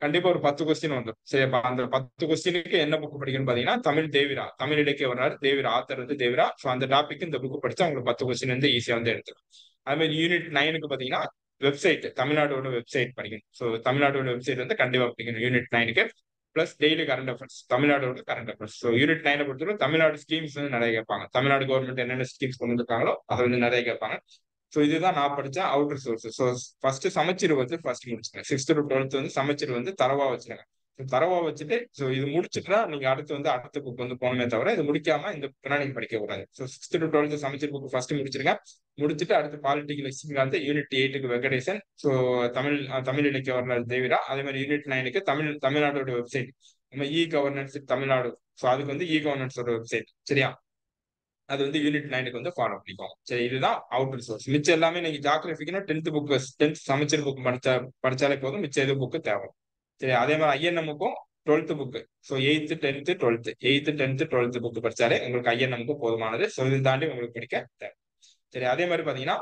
கண்டிப்பா ஒரு 10 கொஸ்டின் வந்துடும். சரி, அப்ப அந்த 10 கொஸ்டினுக்கு என்ன புக் படிக்கணும்னு பாத்தீங்கன்னா தமிழ் தேவிரா, தமிழ் இலக்கிய வரலாறு தேவிரா, ஆத்தர் வந்து தேவிரா. ஸோ அந்த டாபிக் இந்த புக் படிச்சா உங்களுக்கு 10 கொஸ்டின் வந்து ஈஸியா வந்து எடுத்துரும். அதே மாதிரி யூனிட் 9க்கு பாத்தீங்கன்னா வெப்சைட், தமிழ்நாடோட வெப்சைட் படிக்கணும். ஸோ தமிழ்நாடோட வெப்சைட் வந்து கண்டிப்பா படிக்கணும் யூனிட் 9க்கு. பிளஸ் டெய்லி கரண்ட் அஃபேர்ஸ், தமிழ்நாடோட கரண்ட் அஃபேர்ஸ். ஸோ யூனிட் 9 பொறுத்தவரை தமிழ்நாடு ஸ்கீம்ஸ் வந்து நிறைய கேட்பாங்க. தமிழ்நாடு கவர்மெண்ட் என்னென்ன ஸ்கீம்ஸ் கொண்டு வந்திருக்காங்களோ அதை வந்து நிறைய கேட்பாங்க. ஸோ இதுதான் நான் படிச்ச அவுட்டர் சோர்ஸ். ஸோ ஃபர்ஸ்ட் சமச்சீர் வந்து ஃபர்ஸ்ட் முடிச்சுங்க. 6th to 12th வந்து சமச்சீர் வந்து தரவா வச்சுருங்க. தரவா வச்சுட்டு ஸோ இது முடிச்சுட்டா நீங்க அடுத்த புக் வந்து போகணுமே தவிர இது முடிக்காம இந்த புக்கெல்லாம் நீங்க படிக்க கூடாது. ஸோ 6th to 12th சமச்சீர் புக் ஃபர்ஸ்ட் முடிச்சிருங்க. முடிச்சுட்டு அடுத்து பாலிட்டிக்கல் லட்சுமிகாந்த், யூனிட் 8க்கு வெங்கடேசன், ஸோ தமிழ் இலக்கிய வரலாறு தேவிரா. அதே மாதிரி யூனிட் 9க்கு தமிழ்நாடோட வெப்சைட், நம்ம இ கவர்னன்ஸ் தமிழ்நாடு. ஸோ அதுக்கு வந்து இ கவர்னன்ஸோட வெப்சைட். சரியா? அது வந்து யூனிட் 9க்கு வந்து ஃபாலோ பண்ணிக்கோங்க. சரி, இதுதான் அவுட்டர் சோர்ஸ். மிச்சம் எல்லாமே நீங்க ஜாகிரபிக்குன்னா 10th புக், 10th சமச்சீர் புக் படிச்சாலே போதும். மிச்சம் எது புக்கு தேவை. சரி, அதே மாதிரி ஐஎன்எம்முக்கும் 12th book. So 8th 10th 12th 8th 10th 12th book படிச்சாலே உங்களுக்கு ஐஎன்எம்முக்கு போதுமானது. ஸோ இது தாண்டி உங்களுக்கு படிக்க தேவை. சரி, அதே மாதிரி பாத்தீங்கன்னா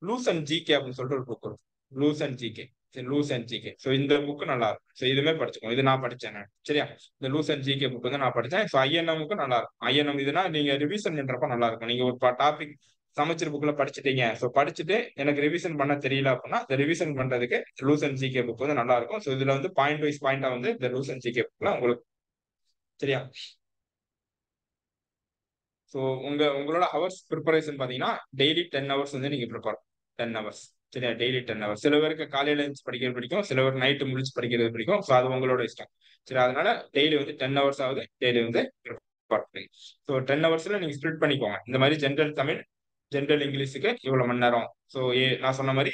லூஸ் அண்ட் ஜிகே அப்படின்னு சொல்லிட்டு ஒரு புக் இருக்கும். Lucent GK Lucent GK. So இந்த புக் நல்லா இருக்கும். ஸோ இதுவுமே படிச்சுக்கோங்க. இது நான் படிச்சேன் நான். சரியா? இந்த லூஸ் அண்ட் ஜிகே புக் வந்து நான் படிச்சேன். ஸோ ஐஎன்எம்முக்கும் நல்லா இருக்கும். ஐஎன்எம் இதுனா நீங்க ரிவிஷன் பண்றப்ப நல்லா இருக்கும். நீங்க ஒரு டாபிக் சமச்சீர் புக்ல படிச்சுட்டீங்க. ஸோ படிச்சுட்டு எனக்கு ரிவிஷன் பண்ண தெரியல அப்படின்னா இந்த ரிவிஷன் பண்றதுக்கு லூஸ் அண்ட் ஜிகே புக் வந்து நல்லா இருக்கும். ஸோ இதுல வந்து பாயிண்ட் வைஸ் பாயிண்டா வந்து இந்த லூஸ் அண்ட் ஜிகே புக்ல உங்களுக்கு. சரியா? ஸோ உங்களோட ஹவர்ஸ் ப்ரிப்பரேஷன் பார்த்தீங்கன்னா டெய்லி 10 ஹவர்ஸ் வந்து நீங்க ப்ரிப்பேர் 10 ஹவர்ஸ். சரியா? Daily 10 hours. சில பேருக்கு காலையில எழுந்து படிக்கிறது பிடிக்கும், சில பேர் நைட்டு முடிச்சு படிக்கிறது பிடிக்கும். ஸோ அது உங்களோட இஷ்டம். சரி, அதனால டெய்லி வந்து 10 ஹவர்ஸ் ஆகுது டெய்லி வந்து ப்ரிப்பேர் பண்ணி. ஸோ 10 ஹவர்ஸ்ல நீங்க ஸ்ப்ளிட் பண்ணிக்கோங்க. இந்த மாதிரி ஜென்ரல் தமிழ், ஜென்ரல் இங்கிலீஷுக்கு இவ்வளவு மணி நேரம். ஸோ நான் சொன்ன மாதிரி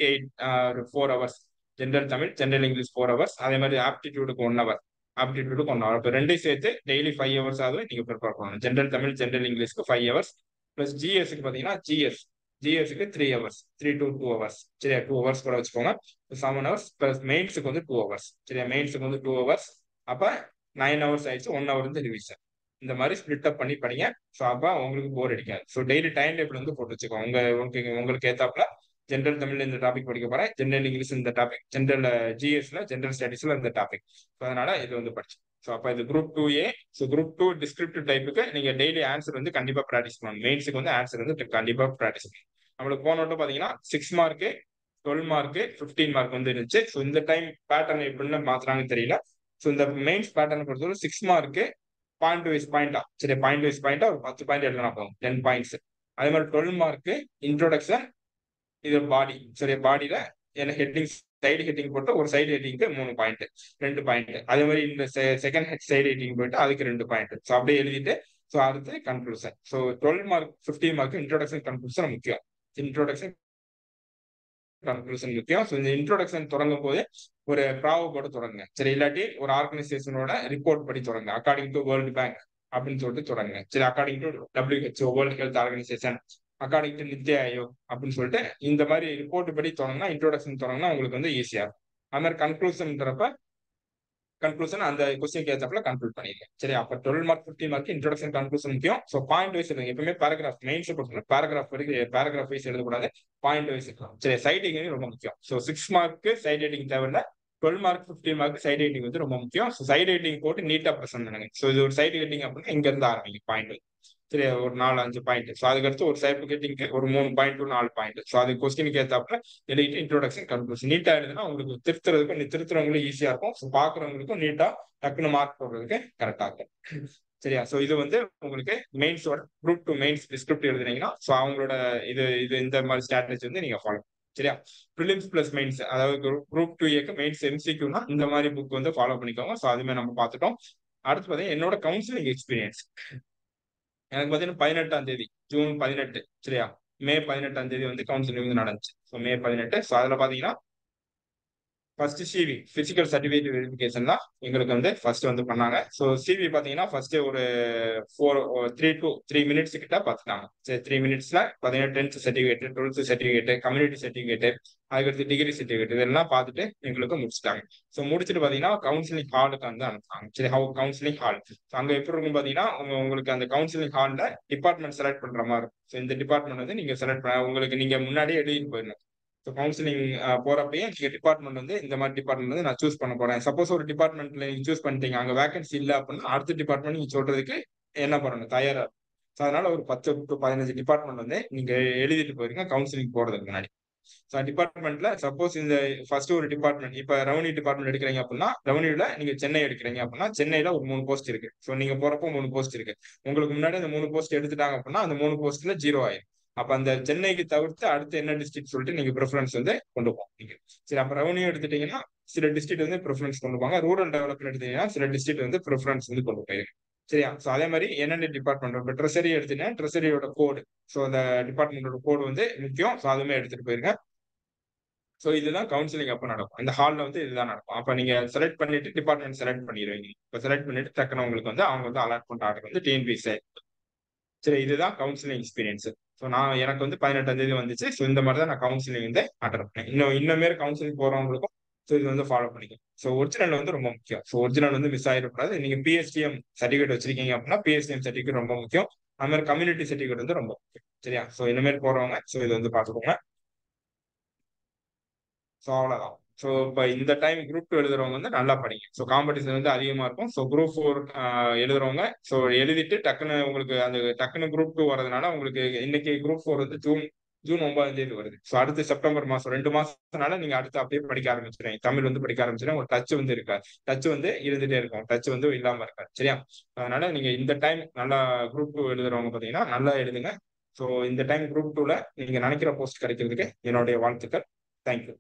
4 hours general Tamil, general English 4 hours. அதே மாதிரி ஆப்டிடியூடுக்கு 1 ஹவர், ஆப்டிடியூடுக்கு 1 ஹவர். இப்போ ரெண்டையும் சேர்த்து டெய்லி 5 ஹவர்ஸ் ஆகுது நீங்க ப்ரிப்பேர் பண்ணணும். ஜென்ரல் தமிழ், ஜென்ரல் இங்கிலீஷ்க்கு 5 ஹவர்ஸ் பிளஸ் ஜிஎஸ்க்கு பார்த்தீங்கன்னா ஜிஎஸ்க்கு 3 ஹவர்ஸ், 3 to 2 ஹவர்ஸ். சரியா? 2 ஹவர்ஸ் கூட வச்சுக்கோங்க. 7 ஹவர்ஸ் பிளஸ் மெயின்ஸுக்கு வந்து 2 ஹவர்ஸ். சரியா? மெயின்ஸுக்கு வந்து 2 ஹவர்ஸ். அப்ப 9 ஹவர்ஸ் ஆயிடுச்சு. 1 ஹவர் வந்து ரிவிஷன். இந்த மாதிரி ஸ்பிளிட் அப் பண்ணி படிங்க. ஸோ அப்ப உங்களுக்கு போர் அடிக்காது. ஸோ டெய்லி டைம் டேபிள் வந்து போட்டு வச்சுக்கோங்க. உங்களுக்கு ஏத்தாப்புல ஜென்ரல் தமிழ்ல இந்த டாபிக் படிக்க போறேன், ஜென்ரல் இங்கிலீஷ் இந்த டாபிக், ஜென்ரல் ஜிஎஸ்ல, ஜென்ரல் ஸ்டடீஸ்ல இந்த டாபிக். ஸோ அதனால இது வந்து படிச்சு. ஸோ அப்ப இது group 2A. So group 2 descriptive டைப்புக்கு நீங்க டெய்லி ஆன்சர் வந்து கண்டிப்பா ப்ராக்டிஸ் பண்ணணும். மெயின்ஸுக்கு வந்து ஆன்சர் வந்து கண்டிப்பா ப்ராக்டிஸ் பண்ணணும். நம்மளுக்கு போன வட்டம் பாத்தீங்கன்னா 6 மார்க்கு, 12 மார்க்கு, 15 மார்க் வந்து இருந்துச்சு. ஸோ இந்த டைம் பேட்டர்ன் எப்படின்னு மாத்துறாங்கன்னு தெரியல. ஸோ இந்த மெயின்ஸ் பேட்டர்ன் பொறுத்தவரை 6 மார்க்கு பாயிண்ட் வைஸ் பாயிண்டா. சரி, பாயிண்ட் வைஸ் பாயிண்டா ஒரு 10 பாயிண்ட் எழுதலாம் போகும், 10 பாயிண்ட்ஸ். அதே மாதிரி 12 மார்க்கு இன்ட்ரோடக்ஷன், இது பாடி. சரி, பாடியில என்ன ஹெட்டிங், சைடு ஹெட்டிங் போட்டு ஒரு சைடு ஹெட்டிங்க்கு 3 பாயிண்ட், 2 பாயிண்ட். அதே மாதிரி இந்த செகண்ட் சைடு ஹெட்டிங் போயிட்டு அதுக்கு 2 பாயிண்ட். ஸோ அப்படியே எழுதிட்டு ஸோ அடுத்து conclusion. So 12 mark, 15 mark introduction, conclusion முக்கியம். இன்ட்ரோடக்ஷன், கன்க்ளூஷன் முக்கியம். ஸோ இந்த இன்ட்ரோடக்ஷன் தொடங்கும் போது ஒரு ப்ராவர்போட தொடங்குங்க. சரி, இல்லாட்டி ஒரு ஆர்கனைசேஷனோட ரிப்போர்ட் படி தொடங்க. அக்கார்டிங் டு வேர்ல்டு பேங்க் அப்படின்னு சொல்லிட்டு தொடங்குங்க. சரி, according to WHO, world health organisation, according to NITI Aayog அப்படின்னு சொல்லிட்டு இந்த மாதிரி ரிப்போர்ட் படி தொடங்கினா, இன்ட்ரோடக்ஷன் தொடங்கினா உங்களுக்கு வந்து ஈஸியா இருக்கும். அது மாதிரி கன்க்ளூஷன்ன்றப்ப கன்க்ளூஷன் அந்த கொஸ்டின் ஏற்றப்பல கன்க்ளூட் பண்ணிருக்கேன். சரி, அப்ப 12 மார்க், 15 மார்க் இன்ட்ரோடக்ஷன், கன்க்ளூஷன் முக்கியம். ஸோ பாயிண்ட் வைஸ் எழுதுங்க. எப்பவுமே பேராகிராஃப் மெயின்ஸ் பொறுத்தவரை பேராகிராஃப் வரைக்கும் பேராகிராஃப் வைஸ் எழுதக்கூடாது, பாயிண்ட் வைஸ் இருக்கலாம். சரி, சைட் ஹெட்டிங் ரொம்ப முக்கியம். ஸோ 6 மார்க்கு சைட் ஹெட்டிங் தேவையில்லை, 12 மார்க், 15 மார்க் சைட் ஹெட்டிங் வந்து ரொம்ப முக்கியம். ஸோ சைட் ஹெட்டிங் போட்டு நீட்டா ப்ரெசென்ட் பண்ணுங்க. ஸோ இது ஒரு சைட் ஹெட்டிங் அப்படின்னா இங்க இருந்து ஆரம்பிங்க பாயிண்ட். சரி, ஒரு 4-5 பாயிண்ட். ஸோ அதுக்கடுத்து ஒரு சைட் ஹெட்டிங்க்கு ஒரு 3 பாயிண்ட் டு 4 பாயிண்ட். ஸோ அது கொஸ்டினுக்கு ஏத்தாப்புல எழுதிட்டு இன்ட்ரோடக்ஷன், கன்க்ளூஷன் நீட்டா எழுதுனா உங்களுக்கு திருத்துறதுக்கும் திருத்துறவங்களும் ஈஸியா இருக்கும். ஸோ பாக்குறவங்களுக்கும் நீட்டா டக்குனு மார்க் போடுறதுக்கு கரெக்டா இருக்கும். சரியா? சோ இது வந்து உங்களுக்கு மெயின்ஸோட குரூப் 2 மெயின்ஸ் டிஸ்கிரிப்ட் எழுதுனீங்கன்னா சோ அவங்களோட இது இது இந்த மாதிரி ஸ்ட்ராட்டஜி வந்து நீங்க ஃபாலோ. சரியா? ப்ரிலிம்ஸ் பிளஸ் மெயின்ஸ், அதாவது குரூப் 2A மெயின்ஸ் MCQனா இந்த மாதிரி புக் வந்து ஃபாலோ பண்ணிக்கோங்க. சோ அதுமே நம்ம பார்த்துட்டோம். அடுத்து பாத்தீங்கன்னா என்னோட கவுன்சிலிங் எக்ஸ்பீரியன்ஸ். எனக்கு பாத்தீங்கன்னா 18ஆம் தேதி, ஜூன் 18, சரியா, மே 18ஆம் தேதி வந்து கவுன்சிலிங் வந்து நடந்துச்சு. ஸோ மே 18. ஸோ அதுல பாத்தீங்கன்னா first CV physical certificate verification தான் எங்களுக்கு வந்து ஃபர்ஸ்ட் வந்து பண்ணாங்க. ஸோ சிவி பாத்தீங்கன்னா ஃபர்ஸ்ட் ஒரு 3 to 3 மினிட்ஸ் கிட்ட பார்த்துட்டாங்க. சரி, 3 மினிட்ஸ்ல பாத்தீங்கன்னா 10th certificate, 12th certificate, community certificate, அதுக்கடுத்து டிகிரி சர்டிஃபிகேட் இதெல்லாம் பார்த்துட்டு எங்களுக்கு முடிச்சிட்டாங்க. ஸோ முடிச்சுட்டு பாத்தீங்கன்னா கவுன்சிலிங் ஹாலுக்கு வந்து அனுப்புறாங்க. சரி, கவுன்சிலிங் ஹால் அங்க எப்படி இருக்கும் பாத்தீங்கன்னா உங்களுக்கு அந்த கவுன்சிலிங் ஹால்ல டிபார்ட்மெண்ட் செலக்ட் பண்ற மாதிரி இருக்கும். ஸோ இந்த டிபார்ட்மெண்ட் வந்து நீங்க செலக்ட் பண்ண உங்களுக்கு நீங்க முன்னாடியே எழுதிட்டு போயிடணும். ஸோ கவுன்சிலிங் போறப்பயே நீங்க டிபார்ட்மெண்ட் வந்து இந்த மாதிரி டிபார்ட்மெண்ட் வந்து நான் சூஸ் பண்ண போறேன். சப்போஸ் ஒரு டிபார்ட்மெண்ட்ல நீங்க சூஸ் பண்ணிட்டீங்க, அங்க வேகன்சி இல்ல அப்படின்னா அடுத்த டிபார்ட்மெண்ட் நீங்க சொல்றதுக்கு என்ன பண்ணணும், தயாரா. ஸோ அதனால ஒரு 10 to 15 டிபார்ட்மெண்ட் வந்து நீங்க எழுதிட்டு போயிருங்க கவுன்சிலிங் போறதுக்கு முன்னாடி. ஸோ டிபார்ட்மெண்ட்ல சப்போஸ் இந்த ஃபர்ஸ்ட் ஒரு டிபார்ட்மெண்ட் இப்ப ரெவன்யூ டிபார்ட்மெண்ட் எடுக்கிறீங்க அப்படின்னா ரெவன்யூல நீங்க சென்னை எடுக்கிறீங்க அப்படின்னா சென்னையில ஒரு 3 போஸ்ட் இருக்கு. ஸோ நீங்க போறப்போ 3 போஸ்ட் இருக்கு. உங்களுக்கு முன்னாடி அந்த 3 போஸ்ட் எடுத்துட்டாங்க அப்படின்னா அந்த 3 போஸ்ட்ல 0 ஆயிரும். அப்ப அந்த சென்னைக்கு தவிர்த்து அடுத்து என்ன டிஸ்ட்ரிக்ட் சொல்லிட்டு நீங்க ப்ரிஃபரன்ஸ் வந்து கொண்டு போங்க. சரி, அப்ப ரெவன்யூ எடுத்துட்டீங்கன்னா சில டிஸ்ட்ரிக்ட் வந்து ப்ரிஃபரன்ஸ் கொண்டு போவாங்க. ரூரல் டெவலப்மெண்ட் எடுத்தீங்கன்னா சில டிஸ்ட்ரிக்ட் வந்து ப்ரிஃபரன்ஸ் வந்து கொண்டு போயிருக்கு. சரியா? சோ அதே மாதிரி என்னென்ன டிபார்ட்மெண்ட் இப்போ ட்ரெஸரி எடுத்தீங்கன்னா ட்ரெஸரியோட கோடு, ஸோ அந்த டிபார்ட்மெண்டோட கோடு வந்து முக்கியம். ஸோ அதுவுமே எடுத்துட்டு போயிருங்க. ஸோ இதுதான் கவுன்சிலிங் அப்போ நடக்கும். இந்த ஹால்ல வந்து இதுதான் நடக்கும். அப்ப நீங்க செலக்ட் பண்ணிட்டு டிபார்ட்மெண்ட் செலக்ட் பண்ணிடுவீங்க. இப்போ செலக்ட் பண்ணிட்டு டக்குனு உங்களுக்கு வந்து அவங்க வந்து அலாட்மெண்ட் ஆர்டர் வந்து டிஎன்பிஎஸ்சி. சரி, இதுதான் கவுன்சிலிங் எக்ஸ்பீரியன்ஸ். ஸோ நான் எனக்கு வந்து 18ஆம் தேதி வந்துச்சு. ஸோ இந்த மாதிரி தான் நான் கவுன்சிலிங் வந்து அட்டன் பண்ணேன். இன்னுமே கவுன்சிலிங் போறவங்களுக்கும் ஸோ இது வந்து ஃபாலோ பண்ணிக்கும். ஸோ ஒரிஜினல் வந்து ரொம்ப முக்கியம். ஸோ ஒரிஜினல் வந்து மிஸ் ஆயிடக்கூடாது. நீங்க பிஎஸ்டிஎம் சர்டிஃபிகேட் வச்சிருக்கீங்க அப்படின்னா பிஎஸ்டிஎம் சர்டிஃபிகேட் ரொம்ப முக்கியம். அது மாதிரி கம்யூனிட்டி சர்டிஃபிகேட் வந்து ரொம்ப முக்கியம். சரியா? ஸோ இனிமேல் போறவங்க ஸோ இது வந்து பார்த்துக்கோங்க. ஸோ அவ்வளோதான். ஸோ இப்போ இந்த டைம் குரூப் 2 எழுதுறவங்க வந்து நல்லா படிங்க. ஸோ காம்படிஷன் வந்து அதிகமா இருக்கும். ஸோ குரூப் 4 எழுதுறவங்க ஸோ எழுதிட்டு டக்குன்னு உங்களுக்கு அந்த டக்குன்னு குரூப் 2 வரதுனால உங்களுக்கு இன்னைக்கு குரூப் 4 வந்து ஜூன் ஜூன் 9ஆம் தேதி வருது. ஸோ அடுத்து செப்டம்பர் மாசம் 2 மாசத்தினால நீங்க அடுத்து அப்படியே படிக்க ஆரம்பிச்சிடுங்க. தமிழ் வந்து படிக்க ஆரம்பிச்சிடுங்க. உங்களுக்கு டச் வந்து இருக்காது. டச் வந்து இருந்துட்டே இருக்கும். டச் வந்து இல்லாம இருக்காது. சரியா? அதனால நீங்க இந்த டைம் நல்லா குரூப் 2 எழுதுறவங்க பாத்தீங்கன்னா நல்லா எழுதுங்க. ஸோ இந்த டைம் குரூப் 2ல நீங்க நினைக்கிற போஸ்ட் கிடைக்கிறதுக்கு என்னுடைய வாழ்த்துக்கள். தேங்க்யூ.